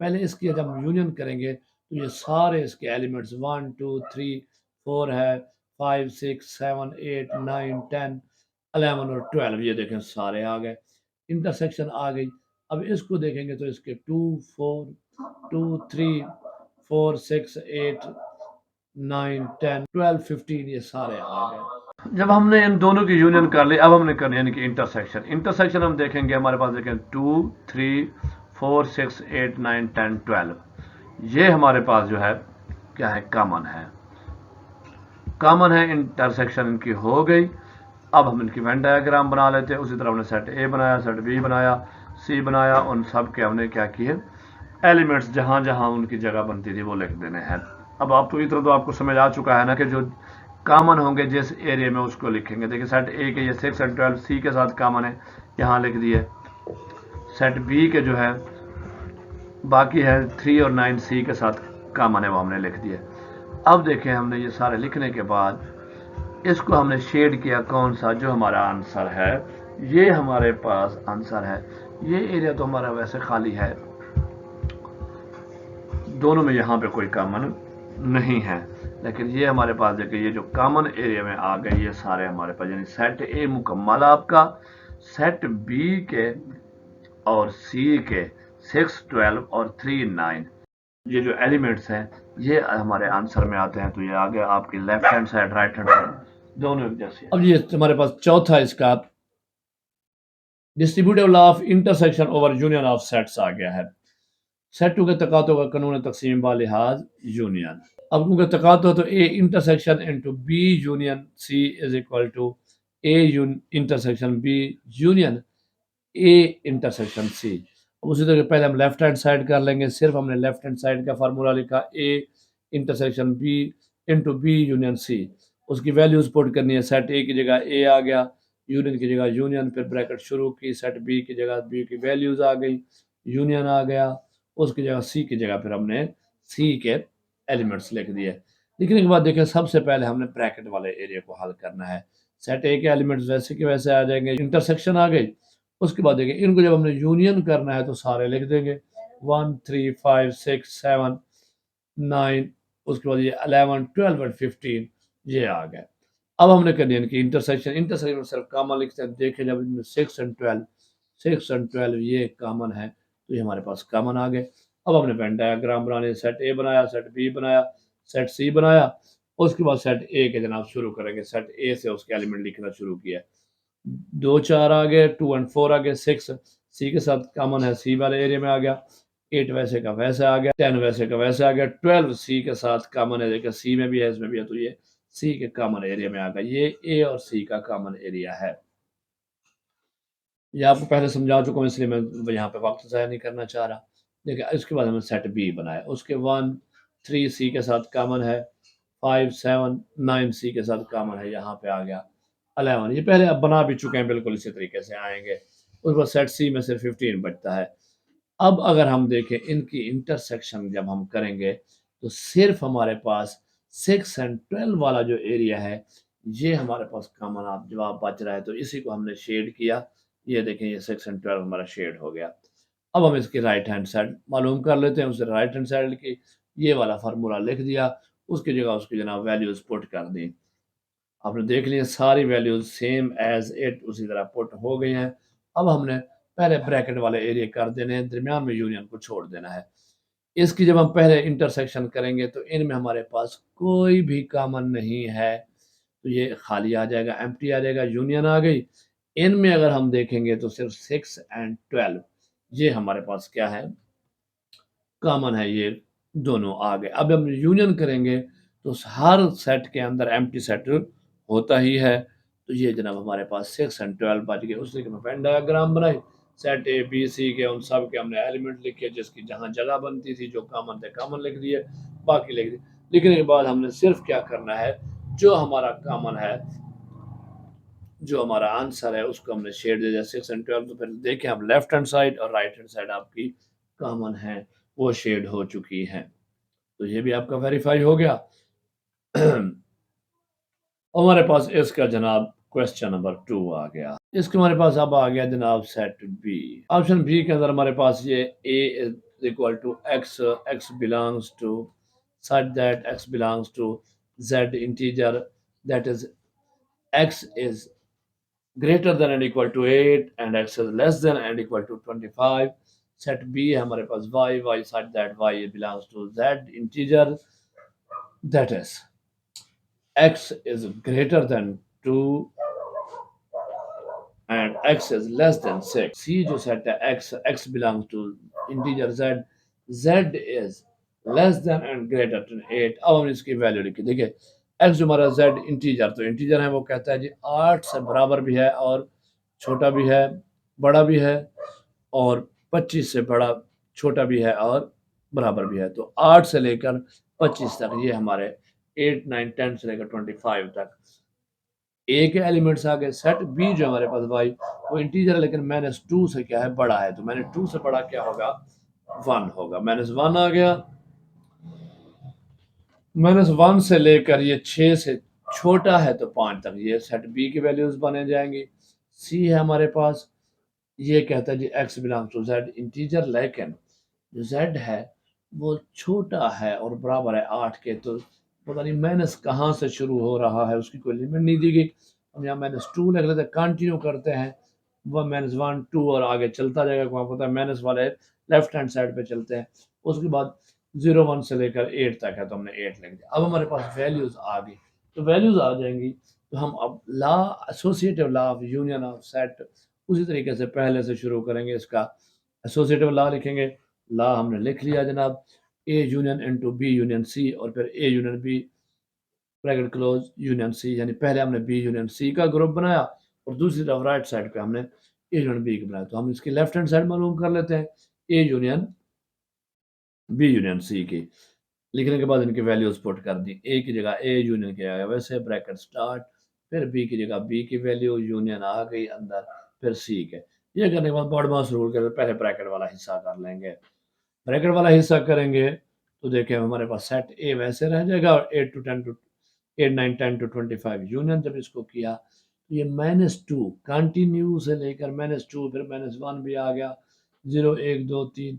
पहले इसकी जब हम यूनियन करेंगे तो ये सारे इसके एलिमेंट्स 1 2 3 4 है, 5 6 7 8 9 10 11 और 12, ये देखें सारे आ गए, इंटरसेक्शन आ गई। अब इसको देखेंगे तो इसके 2 4 2 3 4 6 8 9 10 12 15 ये सारे आ गए। जब हमने इन दोनों की यूनियन कर ली, अब हमने करनी है इनकी इंटरसेक्शन। इंटरसेक्शन हम देखेंगे, हमारे पास देखें 2 3 4 6 8 9 10 12, ये हमारे पास जो है क्या है, कॉमन है, कॉमन है, इंटरसेक्शन इनकी हो गई। अब हम इनकी वेन डायग्राम बना लेते हैं। उसी तरह हमने सेट ए बनाया, सेट बी बनाया, सी बनाया, उन सब के हमने क्या किए, एलिमेंट्स जहां जहां उनकी जगह बनती थी वो लिख देने हैं। अब आप तो इतना तो आपको समझ आ चुका है ना कि जो कॉमन होंगे जिस एरिया में उसको लिखेंगे। देखिए सेट ए के ये 6 और 12 सी के साथ कॉमन है, यहाँ लिख दिए। सेट बी के जो है बाकी है 3 और 9 सी के साथ कॉमन है, वो हमने लिख दिए। अब देखें हमने ये सारे लिखने के बाद इसको हमने शेड किया, कौन सा, जो हमारा आंसर है, ये हमारे पास आंसर है। ये एरिया तो हमारा वैसे खाली है, दोनों में यहाँ पे कोई कॉमन नहीं है, लेकिन ये हमारे पास देखिए ये जो कॉमन एरिया में आ गए ये सारे हमारे पास, यानी सेट ए मुकम्मल आपका, सेट बी के और सी के 6 12 और 3 9, ये जो एलिमेंट्स हैं ये हमारे आंसर में आते हैं। तो ये आगे आपकी left hand side right hand side दोनों एक जैसे। अब ये हमारे पास चौथा इसका distributive law of intersection over union of sets आ गया है। सेटों के तकातों का कानून तकसीम बालिहाज यूनियन। अब क्योंकि तकातो तो A intersection into B union C is equal to A intersection B union A intersection C. उसी तरह पहले हम लेफ्ट हैंड साइड कर लेंगे, सिर्फ हमने लेफ्ट हैंड साइड का फार्मूला लिखा, A intersection B into B union C, उसकी वैल्यूज पुट करनी है। सेट ए की जगह ए आ गया, यूनियन की जगह यूनियन, फिर ब्रैकेट शुरू की, सेट बी की जगह बी की वैल्यूज आ गई, यूनियन आ गया, उसकी जगह सी की जगह फिर हमने सी के एलिमेंट्स लिख दिए। लिखने के बाद देखिए सबसे पहले हमने ब्रैकेट वाले एरिया को हल करना है। सेट ए के एलिमेंट्स वैसे के वैसे आ जाएंगे, इंटरसेक्शन आ गई, उसके बाद देखिए इनको जब हमने यूनियन करना है तो सारे लिख देंगे 1 3 5 6 7 9, उसके बाद ये 11 12 और 15 ये आ गए। अब हमने करनी है इनकी इंटरसेक्शन। इंटरसेक्शन में सिर्फ कॉमन लिखते हैं, देखें जब इनमें 6 और 12 ये कॉमन है तो ये हमारे पास कॉमन आ गए। अब हमने वेन डायग्राम बनाने, सेट ए बनाया, सेट बी बनाया, सेट सी बनाया, उसके बाद सेट ए के जनाब शुरू करेंगे, सेट ए से उसके एलिमेंट लिखना शुरू किया। 2 4 आ गए, 2 और 4 आ गए, 6 सी के साथ कॉमन है, सी वाले एरिया में आ गया, 8 वैसे का वैसे आ गया, 10 वैसे का वैसे आ गया, 12 सी के साथ कॉमन है, देखिए सी में भी है इसमें भी है, तो ये सी के कॉमन एरिया में आ गया। ये ए और सी का कॉमन एरिया है। ये आपको पहले समझा चुका हूँ, इसलिए मैं यहाँ पे वक्त ज़ाया नहीं करना चाह रहा। देखिए इसके बाद हमने सेट बी बनाया, उसके 1 3 सी के साथ कॉमन है, 5 7 9 सी के साथ कॉमन है, यहाँ पे आ गया 11, ये पहले अब बना भी चुके हैं, बिल्कुल इसी तरीके से आएंगे। उसके बाद सेट सी में सिर्फ 15 बचता है। अब अगर हम देखें इनकी इंटरसेक्शन जब हम करेंगे तो सिर्फ हमारे पास 6 और 12 वाला जो एरिया है ये हमारे पास कॉमन आप जवाब बच रहा है, तो इसी को हमने शेड किया। ये देखें ये 6 और 12 हमारा शेड हो गया। अब हम इसकी राइट हैंड साइड मालूम कर लेते हैं, उसे राइट हैंड साइड की ये वाला फार्मूला लिख दिया, उसकी जगह उसकी जनाब वैल्यूज पुट कर दी। आपने देख लिया सारी वैल्यूज सेम एज इट उसी तरह पुट हो गई हैं। अब हमने पहले ब्रैकेट वाले एरिया कर देने हैं, दरमियान में यूनियन को छोड़ देना है। इसकी जब हम पहले इंटरसेक्शन करेंगे तो इनमें हमारे पास कोई भी कॉमन नहीं है, तो ये खाली आ जाएगा, एम्प्टी आ जाएगा, यूनियन आ गई। इनमें अगर हम देखेंगे तो सिर्फ 6 और 12 ये हमारे पास क्या है, कॉमन है, ये दोनों आ गए। अब हम यूनियन करेंगे तो हर सेट के अंदर एम्प्टी सेट होता ही है, तो ये जनाब हमारे पास 6 एंड 12 बच गए। उसके मैं वेन डायग्राम बनाई, सेट ए बी सी के उन सब के हमने एलिमेंट लिखे, जिसकी जहाँ जगह बनती थी, जो कॉमन थे कॉमन लिख दिए, बाकी लिख दिए। लिखने के बाद हमने सिर्फ क्या करना है, जो हमारा कॉमन है, जो हमारा आंसर है, उसको हमने शेड दे दिया 6 एंड 12। तो फिर देखें आप लेफ्ट हैंड साइड और राइट हैंड साइड आपकी कॉमन है, वो शेड हो चुकी है। तो ये भी आपका वेरीफाई हो गया। हमारे पास इसका जनाब क्वेश्चन नंबर 2 आ गया। इसके हमारे पास अब आ गया जनाब सेट बी। ऑप्शन बी के अंदर हमारे पास ये a is equal to x, x belongs to such that x belongs to z integer, that is x is greater than and equal to 8 and x is less than and equal to 25। Set B है हमारे पास y such that y belongs to z integer, that is x is greater than 2 and x is less than 6। C जो set है x belongs to integer z is less than and greater than 8। अब हम इसकी value लिखी, देखिए x जो हमारा z integer, तो इंटीजर है वो कहता है जी 8 से बराबर भी है और छोटा भी है, बड़ा भी है, और 25 से बड़ा छोटा भी है और बराबर भी है। तो 8 से लेकर 25 तक ये हमारे 8 9 10 से लेकर 25 तक ए के एलिमेंट्स आ गए। सेट बी जो हमारे पास भाई वो इंटीजर है, लेकिन माइनस 2 से क्या है, बड़ा है, तो माइनस 2 से बड़ा क्या होगा, 1 होगा। माइनस 1 आ गया। माइनस 1 से लेकर ये 6 से छोटा है तो 5 तक, ये सेट बी की वैल्यूज बने जाएंगी। सी है हमारे पास, ये कहता है जी X belongs to Z integer, लेकिन जो जेड है वो छोटा है और बराबर है 8 के, तो पता नहीं माइनस कहाँ से शुरू हो रहा है, उसकी कोई लिमिट नहीं दी गई। हम यहाँ माइनस 2 लिख लेते हैं, कंटिन्यू करते हैं, वह माइनस 1 2 और आगे चलता जाएगा। वहाँ पता है माइनस वाले लेफ्ट हैंड साइड पे चलते हैं। उसके बाद 0 1 से लेकर 8 तक है, तो हमने 8 लिख दिया। अब हमारे पास वैल्यूज आ गई, तो वैल्यूज आ जाएंगी, तो हम अब ला associative law of union of set उसी तरीके से पहले से शुरू करेंगे। इसका एसोसिएटिव लॉ लिखेंगे। लॉ हमने लिख लिया जनाब, A union into B union C, और फिर A union B bracket close union C, यानी पहले हमने बी यूनियन सी का ग्रुप बनाया और दूसरी तरफ राइट साइड पे हमने ए यूनियन बी का बनाया। तो हम इसकी लेफ्ट हैंड साइड मालूम कर लेते हैं, A union B union C की। लिखने के बाद इनकी वैल्यूज पुट कर दी, ए की जगह ए यूनियन के आया वैसे ब्रैकेट स्टार्ट, फिर बी की जगह बी की वैल्यू यूनियन आ गई अंदर, फिर सी के। ये करने के बाद बॉडमास रूल के पहले ब्रैकेट वाला हिस्सा कर लेंगे। ब्रैकेट वाला हिस्सा करेंगे तो देखें हमारे पास सेट ए वैसे रह जाएगा, और 8 टू 10 टू 8 9 10 टू 25 यूनियन जब इसको किया, तो ये -2 कंटिन्यू से लेकर -2, फिर -1 भी आ गया, 0 1 2 3,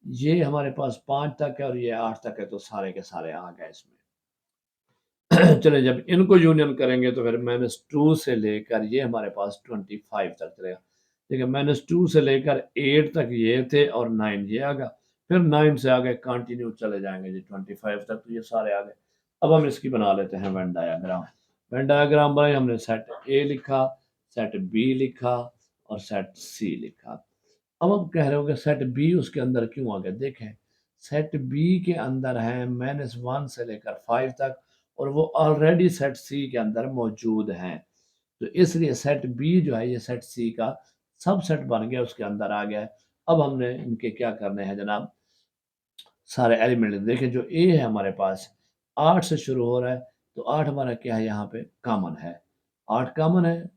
ये हमारे पास 5 तक है और ये 8 तक है, तो सारे के सारे आ गए इसमें। चले जब इनको यूनियन करेंगे तो फिर -2 से लेकर ये हमारे पास 25 तक चलेगा। देखिए -2 से लेकर 8 तक ये थे और 9 ये आ गया, फिर 9 से आगे कंटिन्यू चले जाएंगे जी 25 तक, तो ये सारे आ गए। अब हम इसकी बना लेते हैं वेन डायग्राम। वेन डायग्राम बनाई हमने, सेट ए लिखा, सेट बी लिखा और सेट सी लिखा। अब आप कह रहे हो कि सेट बी उसके अंदर क्यों आ गया, देखें सेट बी के अंदर है -1 से लेकर 5 तक, और वो ऑलरेडी सेट सी के अंदर मौजूद हैं, तो इसलिए सेट बी जो है ये सेट सी का सब सेट बन गया, उसके अंदर आ गया है। अब हमने इनके क्या करने हैं जनाब, सारे एलिमेंट देखें। जो ए है हमारे पास 8 से शुरू हो रहा है, तो 8 हमारा क्या है, यहाँ पे कॉमन है, 8 कॉमन है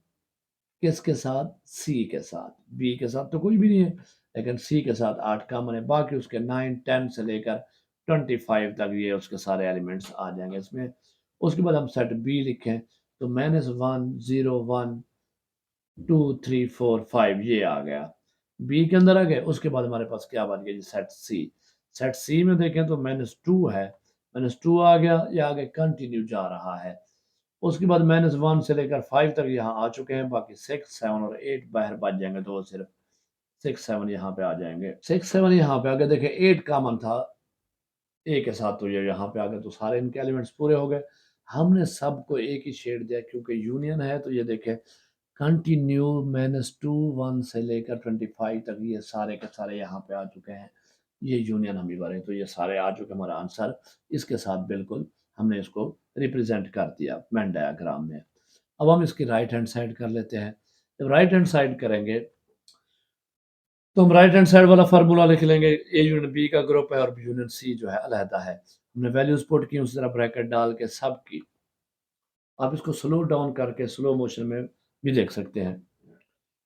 किसके साथ, सी के साथ। बी के साथ तो कोई भी नहीं है, लेकिन सी के साथ 8 कॉमन है। बाकी उसके 9 10 से लेकर 25 तक ये उसके सारे एलिमेंट्स आ जाएंगे इसमें। उसके बाद हम सेट बी लिखें, तो -1 0 1 2 3 4 5 ये आ गया, बी के अंदर आ गए। उसके बाद हमारे पास क्या बन गया जी, सेट सी। सेट सी में देखें तो -2 है, -2 आ गया, ये आगे कंटिन्यू जा रहा है। उसके बाद -1 से लेकर 5 तक यहाँ आ चुके हैं, बाकी 6 7 और 8 बाहर बच जाएंगे, तो सिर्फ 6 7 यहाँ पे आ जाएंगे। 6 7 यहाँ पे आ गए, देखें 8 कॉमन था ए के साथ, तो ये यहाँ पे आ गए, तो सारे इनके एलिमेंट्स पूरे हो गए। हमने सबको एक ही शेड दिया क्योंकि यूनियन है, तो ये देखें कंटिन्यू -2 1 से लेकर 25 तक ये सारे के सारे यहाँ पे आ चुके हैं। ये यूनियन हम ही भरे, तो ये सारे आ चुके हमारा आंसर इसके साथ बिल्कुल हमने इसको रिप्रेजेंट कर दिया वेन डायग्राम में। अब हम इसकी राइट हैंड साइड कर लेते हैं। जब राइट हैंड साइड करेंगे तो हम राइट हैंड साइड वाला फार्मूला लिख लेंगे। ए यूनियन बी का ग्रुप है और बी यूनियन सी जो है अलहदा है। हमने वैल्यूज पुट की, उसी तरह ब्रैकेट डाल के सब की। आप इसको स्लो डाउन करके स्लो मोशन में भी देख सकते हैं।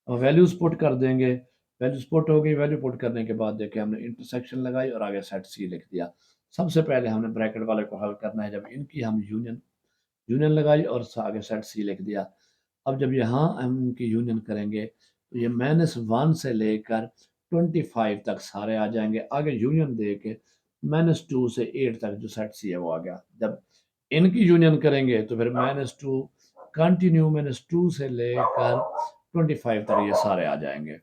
और वैल्यूज पुट कर देंगे। वैल्यूज पुट हो गई। वैल्यू पुट करने के बाद देखिए हमने इंटरसेक्शन लगाई और आगे सेट सी लिख दिया। सबसे पहले हमने ब्रैकेट वाले को हल करना है। जब इनकी हम यूनियन यूनियन लगाई और आगे सेट सी लिख दिया। अब जब यहाँ हम इनकी यूनियन करेंगे तो ये -1 से लेकर 25 तक सारे आ जाएंगे। आगे यूनियन दे के -2 से 8 तक जो सेट सी है वो आ गया। जब इनकी यूनियन करेंगे तो फिर -2 कंटिन्यू -2 से लेकर 25 तक ये सारे आ जाएंगे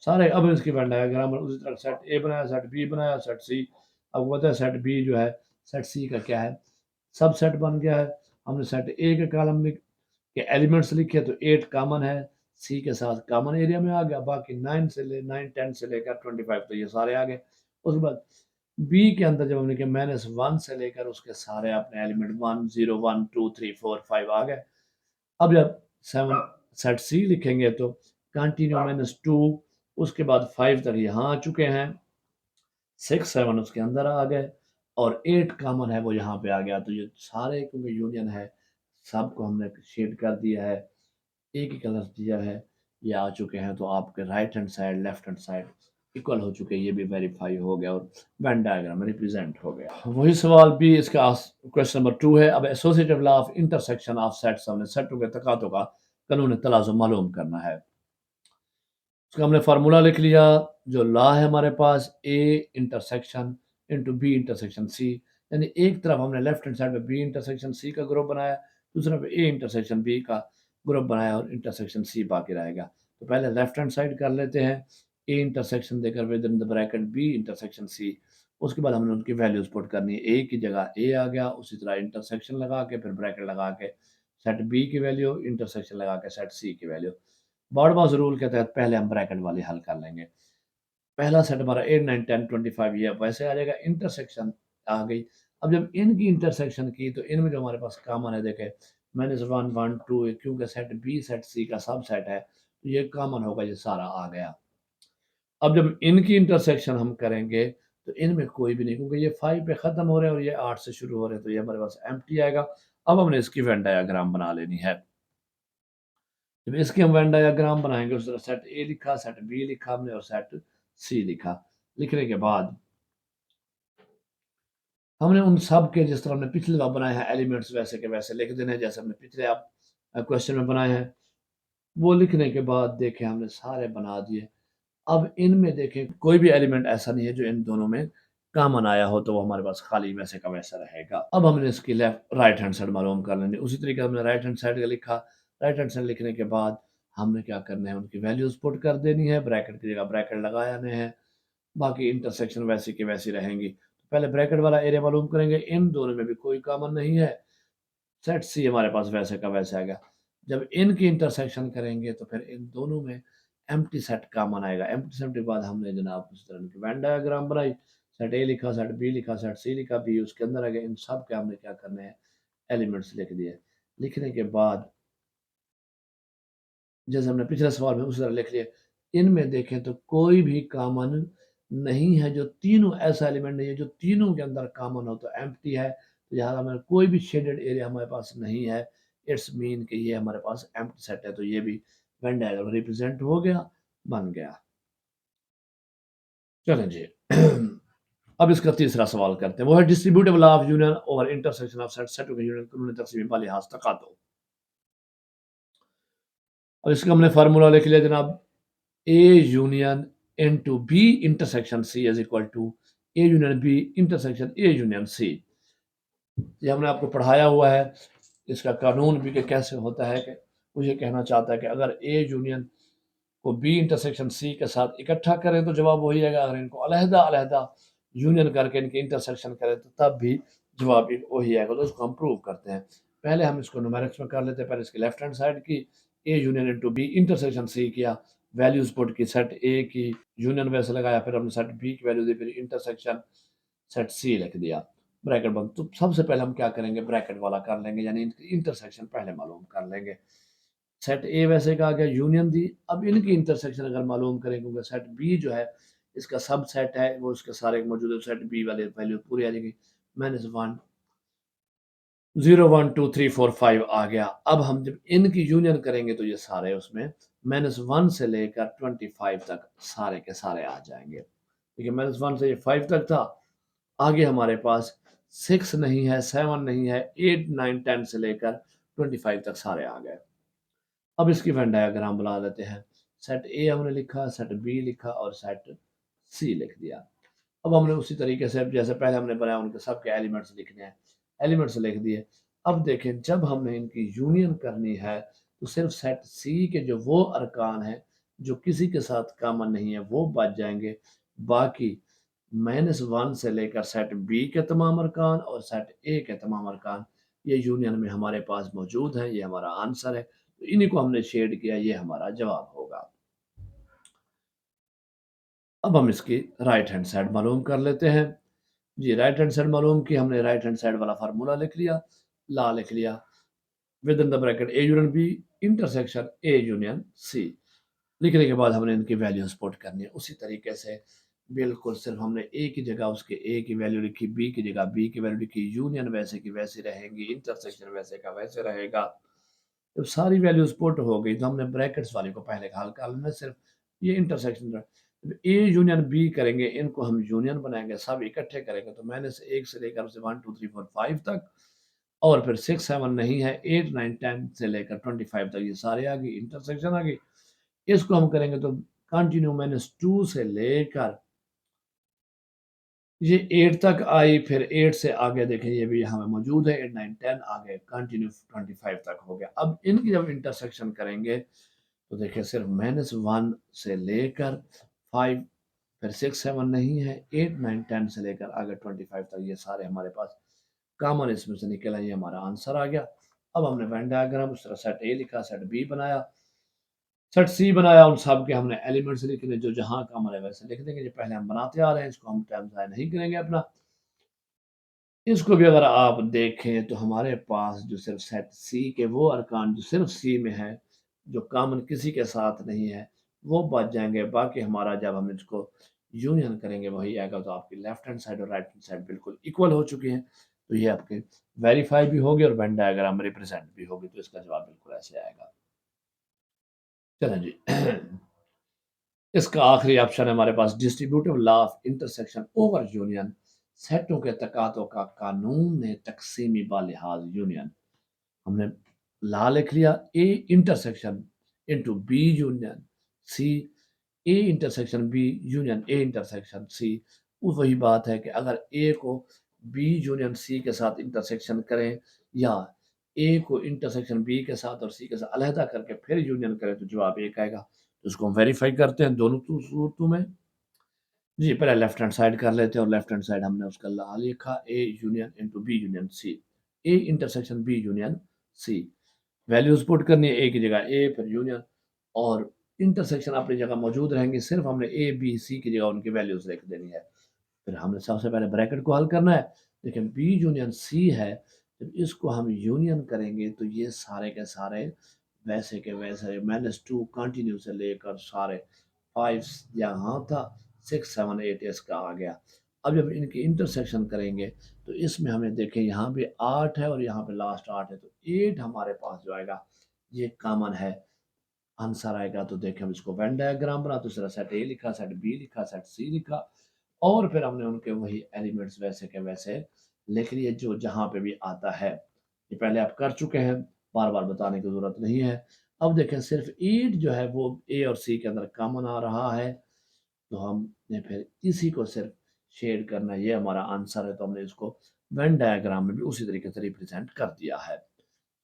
सारे। अब इसकी वेन डायग्राम उसी तरह सेट ए बनाया, सेट बी बनाया, सेट सी। अब पता है सेट बी जो है सेट सी का क्या है, सब सेट बन गया है। हमने सेट ए के कॉलम में के एलिमेंट्स लिखे तो 8 कॉमन है, सी के साथ कॉमन एरिया में आ गया। बाकी 9 10 से लेकर 25 तो ये सारे आ गए। उसके बाद बी के अंदर जब हमने किया -1 से लेकर उसके सारे अपने एलिमेंट 1 0 1 2 3 4 5 आ गए। अब जब 7 सेट सी लिखेंगे तो कंटिन्यू -2 उसके बाद 5 तक यहाँ आ चुके हैं। 6 7 उसके अंदर आ गए और 8 कॉमन है वो यहाँ पे आ गया। तो ये सारे क्योंकि यूनियन है सबको हमने शेड कर दिया है, एक ही कलर दिया है, ये आ चुके हैं। तो आपके right hand side left hand side equal हो चुके हैं। ये भी वेरीफाई हो गया और वेन डायग्राम रिप्रेजेंट हो गया। वही सवाल भी इसका क्वेश्चन नंबर 2 है। अब associative law of intersection of sets, हमने सेटों के तकातों का कानून तलाज़ुम मालूम करना है। उसका हमने फार्मूला लिख लिया। जो लॉ है हमारे पास A intersection into B intersection C, यानी एक तरफ हमने लेफ्ट हैंड साइड में बी इंटरसेक्शन सी का ग्रुप बनाया, दूसरी तरफ ए इंटरसेक्शन बी का ग्रुप बनाया और इंटरसेक्शन सी बाकी रहेगा। तो पहले लेफ्ट हैंड साइड कर लेते हैं। ए इंटरसेक्शन देकर within the bracket B intersection C. उसके बाद हमने उनकी वैल्यूज पुट करनी है। ए की जगह ए आ गया, उसी तरह इंटरसेक्शन लगा के फिर ब्रैकेट लगा के सेट बी की वैल्यू, इंटरसेक्शन लगा के सेट सी की वैल्यू। बॉडमास रूल के तहत पहले हम ब्रैकेट वाली हल कर लेंगे। पहला सेट हमारा 8 9 10 25 ये अब वैसे आ जाएगा। इंटरसेक्शन आ गई। अब जब इनकी इंटरसेक्शन की तो इनमें जो हमारे पास कॉमन है देखें -1 1 2, क्योंकि सेट बी सेट सी का सब सेट है तो ये कॉमन होगा, ये सारा आ गया। अब जब इनकी इंटरसेक्शन हम करेंगे तो इनमें कोई भी नहीं, क्योंकि ये 5 पे खत्म हो रहे हैं और ये 8 से शुरू हो रहे हैं तो ये हमारे पास एम्प्टी आएगा। अब हमने इसकी वेन डायग्राम बना लेनी है। जब इसके हम वेन डायग्राम बनाएंगे उस तरह सेट ए लिखा, सेट बी लिखा हमने और सेट सी लिखा। लिखने के बाद हमने उन सब के जिस तरह हमने पिछले बार बनाए हैं एलिमेंट्स वैसे के वैसे लिख देने हैं, जैसे हमने पिछले आप क्वेश्चन में बनाए हैं। वो लिखने के बाद देखें हमने सारे बना दिए। अब इनमें देखें कोई भी एलिमेंट ऐसा नहीं है जो इन दोनों में कॉमन आया हो, तो वो हमारे पास खाली वैसे का वैसा रहेगा। अब हमने इसकी लेफ्ट राइट हैंड साइड मालूम कर लेंगे। उसी तरीके हमने राइट हैंड साइड का लिखा। राइट हैंड साइड लिखने के बाद हमने क्या करना है, उनकी वैल्यूज पुट कर देनी है। ब्रैकेट की जगह ब्रैकेट लगाने हैं, बाकी इंटरसेक्शन वैसी की वैसी रहेंगी। तो पहले ब्रैकेट वाला एरिया मालूम करेंगे। इन दोनों में भी कोई कॉमन नहीं है, सेट सी हमारे पास वैसे का वैसे आएगा। जब इनकी इंटरसेक्शन करेंगे तो फिर इन दोनों में एम्प्टी सेट कॉमन आएगा। एम्प्टी सेट के बाद हमने जनाब उस तरह की वेन डायग्राम बनाई। सेट ए लिखा, सेट बी लिखा, सेट सी लिखा, बी उसके अंदर आ गया। इन सब के हमने क्या करने हैं, एलिमेंट्स लिख दिए। लिखने के बाद जैसे हमने पिछले सवाल में उसी तरह लिख लिया। इनमें देखें तो कोई भी कॉमन नहीं है, जो तीनों ऐसा एलिमेंट नहीं है जो तीनों के अंदर कॉमन हो तो एम्प्टी है। तो यहाँ हमारे कोई भी शेडेड एरिया हमारे पास नहीं है। इट्स मीन कि ये हमारे पास एम्प्टी सेट है। तो ये भी वेन डायग्राम रिप्रेजेंट हो गया, बन गया। चलें जी। अब इसका तीसरा सवाल करते हैं। वो है distributive law of union over intersection of set set union कानून तकसीम वाली हाथ तक दो। और इसका हमने फार्मूला लिख लिया जनाब। A union into B intersection C is equal to A union B intersection A union C। ये हमने आपको पढ़ाया हुआ है। इसका कानून भी कि कैसे होता है कि वो ये कहना चाहता है कि अगर A यूनियन को B इंटरसेक्शन C के साथ इकट्ठा करें तो जवाब वही आएगा। अगर इनको अलहदा-अलहदा यूनियन करके इनकी इंटरसेक्शन करें तो तब भी जवाब वही आएगा। तो उसको हम प्रूव करते हैं। पहले हम इसको न्यूमेरिक्स में कर लेते हैं। पहले इसकी लेफ्ट हैंड साइड की A union into B intersection C किया। वैल्यूज पुट की, सेट A की यूनियन वैसे लगाया, फिर हमने सेट B की वैल्यू दी, फिर इंटरसेक्शन सेट C लिख दिया। ब्रैकेट बंद। तो सबसे पहले हम क्या करेंगे, ब्रैकेट वाला कर लेंगे, यानी इंटरसेक्शन पहले मालूम कर लेंगे। सेट ए वैसे का आ गया, यूनियन दी। अब इनकी इंटरसेक्शन अगर मालूम करें, क्योंकि सेट बी जो है इसका सब सेट है, वो इसके सारे मौजूद है, सेट बी वाले वैल्यू पूरी आ जाएगी। -1 0 1 2 3 4 5 आ गया। अब हम जब इनकी यूनियन करेंगे तो ये सारे उसमें -1 से लेकर 25 तक सारे के सारे आ जाएंगे। देखिए -1 से ये 5 तक था, आगे हमारे पास 6 नहीं है, 7 नहीं है, 8 9 10 से लेकर 25 तक सारे आ गए। अब इसकी वेन डायग्राम बना देते हैं। सेट ए हमने लिखा, सेट बी लिखा और सेट सी लिख दिया। अब हमने उसी तरीके से जैसे पहले हमने बनाया, उनके सबके एलिमेंट्स लिखने हैं, एलिमेंट्स लिख दिए। अब देखें, जब हमने इनकी यूनियन करनी है तो सिर्फ सेट सी के जो वो अरकान हैं जो किसी के साथ कॉमन नहीं है वो बच जाएंगे। बाकी -1 से लेकर सेट बी के तमाम अरकान और सेट ए के तमाम अरकान ये यूनियन में हमारे पास मौजूद हैं। ये हमारा आंसर है, तो इन्हीं को हमने शेड किया, ये हमारा जवाब होगा। अब हम इसकी राइट हैंड साइड मालूम कर लेते हैं। जी, राइट हैंड साइड मालूम की हमने, राइट हैंड साइड वाला फार्मूला लिख लिया, ला लिख लिया, within the bracket A union B intersection A union C. लिखने के बाद हमने इनकी वैल्यूज पुट करनी है उसी तरीके से, बिल्कुल सिर्फ हमने ए की जगह उसके ए की वैल्यू लिखी, बी की जगह बी की वैल्यू लिखी, यूनियन वैसे की वैसी रहेगी, इंटरसेक्शन वैसे का वैसे रहेगा। जब सारी वैल्यूज पुट हो गई तो हमने ब्रैकेट्स वाले को पहले हल कर लेना, सिर्फ ये इंटरसेक्शन ए यूनियन बी करेंगे, इनको हम यूनियन बनाएंगे, सब इकट्ठे करेंगे तो -1 से लेकर उसे 1 2 3 4 5 तक, और फिर 6 7 नहीं है, 8 9 10 से लेकर 25 तक ये सारे आ गई, इंटरसेक्शन आ गई। इसको हम करेंगे तो कंटिन्यू -2 से लेकर ये 8 तक आई, फिर 8 से आगे देखें ये भी यहाँ पे मौजूद है, 8 9 10 आगे कंटिन्यू 25 तक हो गया। अब इनकी जब इंटरसेक्शन करेंगे तो देखिए सिर्फ -1 से लेकर 5, फिर 6 7 नहीं है, 8 9 10 से लेकर आगे 25 तक ये सारे हमारे पास कॉमन इसमें से निकल आए, ये हमारा आंसर आ गया। अब हमने वेन डायग्राम उस तरह सेट ए लिखा, सेट बी बनाया, सेट सी बनाया, उन सब के हमने एलिमेंट्स लिखने, जो जहाँ कॉमन है वैसे लिख देंगे, जो पहले हम बनाते आ रहे हैं, इसको हम टाइम ज़ाया नहीं करेंगे अपना। इसको भी अगर आप देखें तो हमारे पास जो सिर्फ सेट सी के वो अरकान जो सिर्फ सी में है, जो कॉमन किसी के साथ नहीं है, वो बच जाएंगे। बाकी हमारा जब हम इसको यूनियन करेंगे वही आएगा, तो आपकी लेफ्ट हैंड साइड और राइट हैंड साइड बिल्कुल इक्वल हो चुकी हैं, तो ये आपके वेरीफाई भी होगी और वेन डायग्राम रिप्रेजेंट भी होगी, तो इसका जवाब बिल्कुल ऐसे आएगा। चलें जी। इसका आखिरी ऑप्शन है हमारे पास, distributive law of intersection over union, सेटों के तकातों का कानून ने तकसीमी बालिहाज यूनियन। हमने ला लिख लिया, A intersection into B union C, A intersection B union A intersection C. वही बात है कि अगर ए को बी यूनियन सी के साथ इंटरसेक्शन करें, या ए को इंटरसेक्शन बी के साथ और सी के साथ अलहदा करके फिर यूनियन करें, तो जवाब एक आएगा। तो उसको हम वेरीफाई करते हैं दोनों सूरतों में। जी, पहले लेफ्ट हैंड साइड कर लेते हैं, और लेफ्ट हैंड साइड हमने उसका ला लिखा, A union into B union C, A intersection B union C. Values put करनी है, ए की जगह ए, फिर यूनियन, और इंटरसेक्शन अपनी जगह मौजूद रहेंगे, सिर्फ हमने ए बी सी की जगह उनकी वैल्यूज लिख देनी है। फिर हमने सबसे पहले ब्रैकेट को हल करना है। लेकिन बी यूनियन सी है, जब इसको हम यूनियन करेंगे तो ये सारे के सारे वैसे के वैसे -2 कंटिन्यू से लेकर सारे 5 यहाँ था, 6 7 8 इसका आ गया। अब जब इनकी इंटरसेक्शन करेंगे तो इसमें हमें देखें, यहाँ पे 8 है और यहाँ पे लास्ट 8 है, तो 8 हमारे पास जो आएगा ये कॉमन है, आंसर आएगा। तो देखें, हम इसको वेन डायग्राम बना, तो दूसरा सेट ए लिखा, सेट बी लिखा, सेट सी लिखा, और फिर हमने उनके वही एलिमेंट्स वैसे के वैसे लिख लिए जो जहाँ पे भी आता है। ये पहले आप कर चुके हैं, बार बार बताने की ज़रूरत नहीं है। अब देखें, सिर्फ 8 जो है वो ए और सी के अंदर कॉमन आ रहा है, तो हमने फिर इसी को सिर्फ शेड करना है, ये हमारा आंसर है। तो हमने इसको वेन डायग्राम में भी उसी तरीके से रिप्रेजेंट कर दिया है।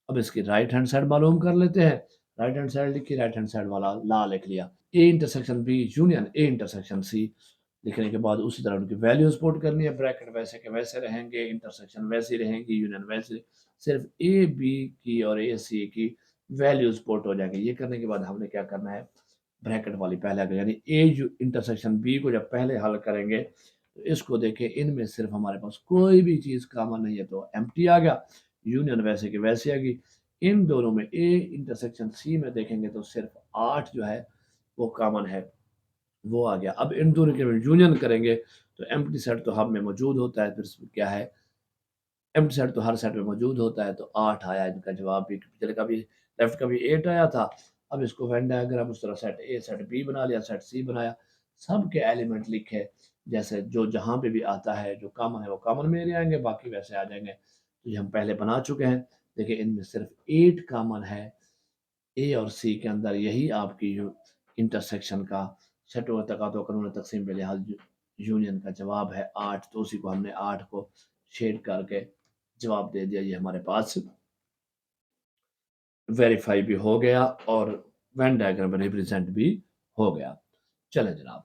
अब इसकी राइट हैंड साइड मालूम कर लेते हैं। राइट हैंड साइड लिखी, राइट हैंड साइड वाला ला लिख लिया, A intersection B union A intersection C. लिखने के बाद उसी तरह उनकी वैल्यूज पुट करनी है, ब्रैकेट वैसे के वैसे रहेंगे, इंटरसेक्शन वैसी रहेंगी, यूनियन वैसे, सिर्फ ए बी की और ए सी की वैल्यूज पुट हो जाएंगे। ये करने के बाद हमने क्या करना है, ब्रैकेट वाली पहले आगे, यानी ए इंटरसेक्शन बी को जब पहले हल करेंगे तो इसको देखें, इनमें सिर्फ हमारे पास कोई भी चीज़ कॉमन नहीं है तो एम्प्टी आ गया, यूनियन वैसे की वैसे आ गई। इन दोनों में ए इंटरसेक्शन सी में देखेंगे तो सिर्फ 8 जो है वो कॉमन है, वो आ गया। अब इन दोनों के यूनियन करेंगे तो एम्प्टी सेट तो हब में मौजूद होता है, फिर इसमें क्या है, एम्प्टी सेट तो हर सेट में मौजूद होता है, तो 8 आया इनका जवाब भी। पिछले का भी लेफ्ट का भी 8 आया था। अब इसको वेन डायग्राम उस तरह सेट ए सेट बी बना लिया, सेट सी बनाया, सब के एलिमेंट लिखे, जैसे जो जहाँ पे भी आता है जो कॉमन है वो कॉमन में ले आएंगे, बाकी वैसे आ जाएंगे। तो ये हम पहले बना चुके हैं। देखिए इनमें सिर्फ 8 कॉमन है ए और सी के अंदर, यही आपकी इंटरसेक्शन का छठों तकातो कानून तकसीम पे लिहाज यूनियन का जवाब है 8। तो उसी को हमने 8 को शेड करके जवाब दे दिया। ये हमारे पास वेरीफाई भी हो गया और वेन डायग्राम में रिप्रेजेंट भी हो गया। चलें जनाब,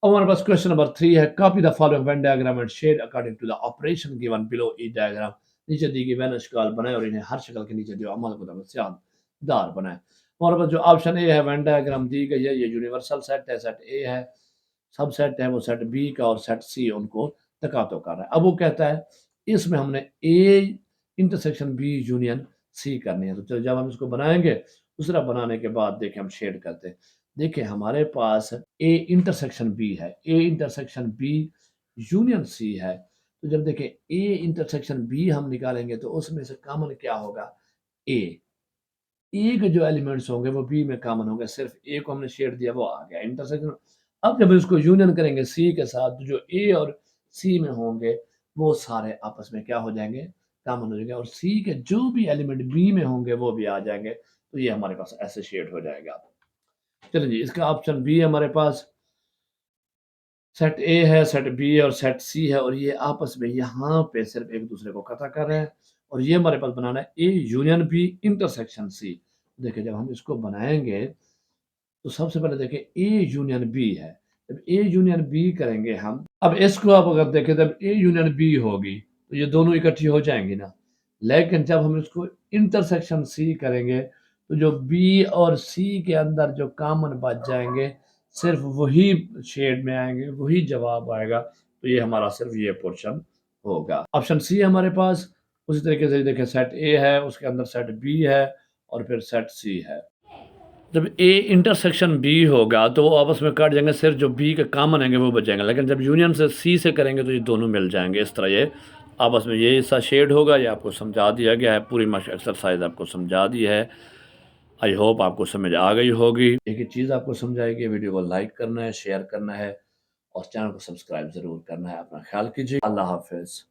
अब हमारे पास क्वेश्चन नंबर 3 है, copy the following Venn diagram and shade according to the operation given below each diagram. नीचे दी गई वेन अशकाल बनाए और इन्हें हर शक्ल के नीचे जो अमल को सियादार बनाए। हमारे पास जो ऑप्शन ए है, वेन डायग्राम दी गई है, ये यूनिवर्सल सेट है, सेट ए है, सब सेट है वो सेट बी का और सेट सी उनको तकातो कर रहा है। अब वो कहता है इसमें हमने A intersection B union C करनी है। तो चलो जब हम इसको बनाएंगे, दूसरा बनाने के बाद देखें हम शेड करते हैं। देखिए हमारे पास ए इंटरसेक्शन बी है, A intersection B union C है। तो जब देखें ए इंटरसेक्शन बी हम निकालेंगे तो उसमें से कॉमन क्या होगा, ए। ए के जो एलिमेंट्स होंगे वो बी में कॉमन होंगे, सिर्फ ए को हमने शेड दिया वो आ गया इंटरसेक्शन। अब जब इसको यूनियन करेंगे सी के साथ, तो जो ए और सी में होंगे वो सारे आपस में क्या हो जाएंगे, कॉमन हो जाएंगे, और सी के जो भी एलिमेंट बी में होंगे वो भी आ जाएंगे। तो ये हमारे पास ऐसे शेड हो जाएगा। चलिए जी, इसका ऑप्शन बी है हमारे पास, सेट ए है, सेट बी है और सेट सी है, और ये आपस में यहाँ पे सिर्फ एक दूसरे को कथा कर रहे हैं। और ये हमारे पास बनाना है A union B intersection C. देखिए जब हम इसको बनाएंगे तो सबसे पहले देखें ए यूनियन बी है। जब ए यूनियन बी करेंगे हम, अब इसको आप अगर देखें जब ए यूनियन बी होगी तो ये दोनों इकट्ठी हो जाएंगी ना, लेकिन जब हम इसको इंटरसेक्शन सी करेंगे तो जो बी और सी के अंदर जो कॉमन बच जाएंगे सिर्फ वही शेड में आएंगे, वही जवाब आएगा। तो ये हमारा सिर्फ ये पोर्शन होगा। ऑप्शन सी है हमारे पास। उसी तरीके से देखें सेट ए है, उसके अंदर सेट बी है और फिर सेट सी है। जब ए इंटरसेक्शन बी होगा तो वो आपस में काट जाएंगे, सिर्फ जो बी के कॉमन आएंगे वो बचेंगे, लेकिन जब यूनियन से सी से करेंगे तो ये दोनों मिल जाएंगे। इस तरह ये आपस में ये हिस्सा शेड होगा। ये आपको समझा दिया गया है, पूरी मशक एक्सरसाइज आपको समझा दी है। आई होप आपको समझ आ गई होगी। एक ही चीज़ आपको समझाएगी, वीडियो को लाइक करना है, शेयर करना है और चैनल को सब्सक्राइब ज़रूर करना है। अपना ख्याल कीजिए। अल्लाह हाफिज़।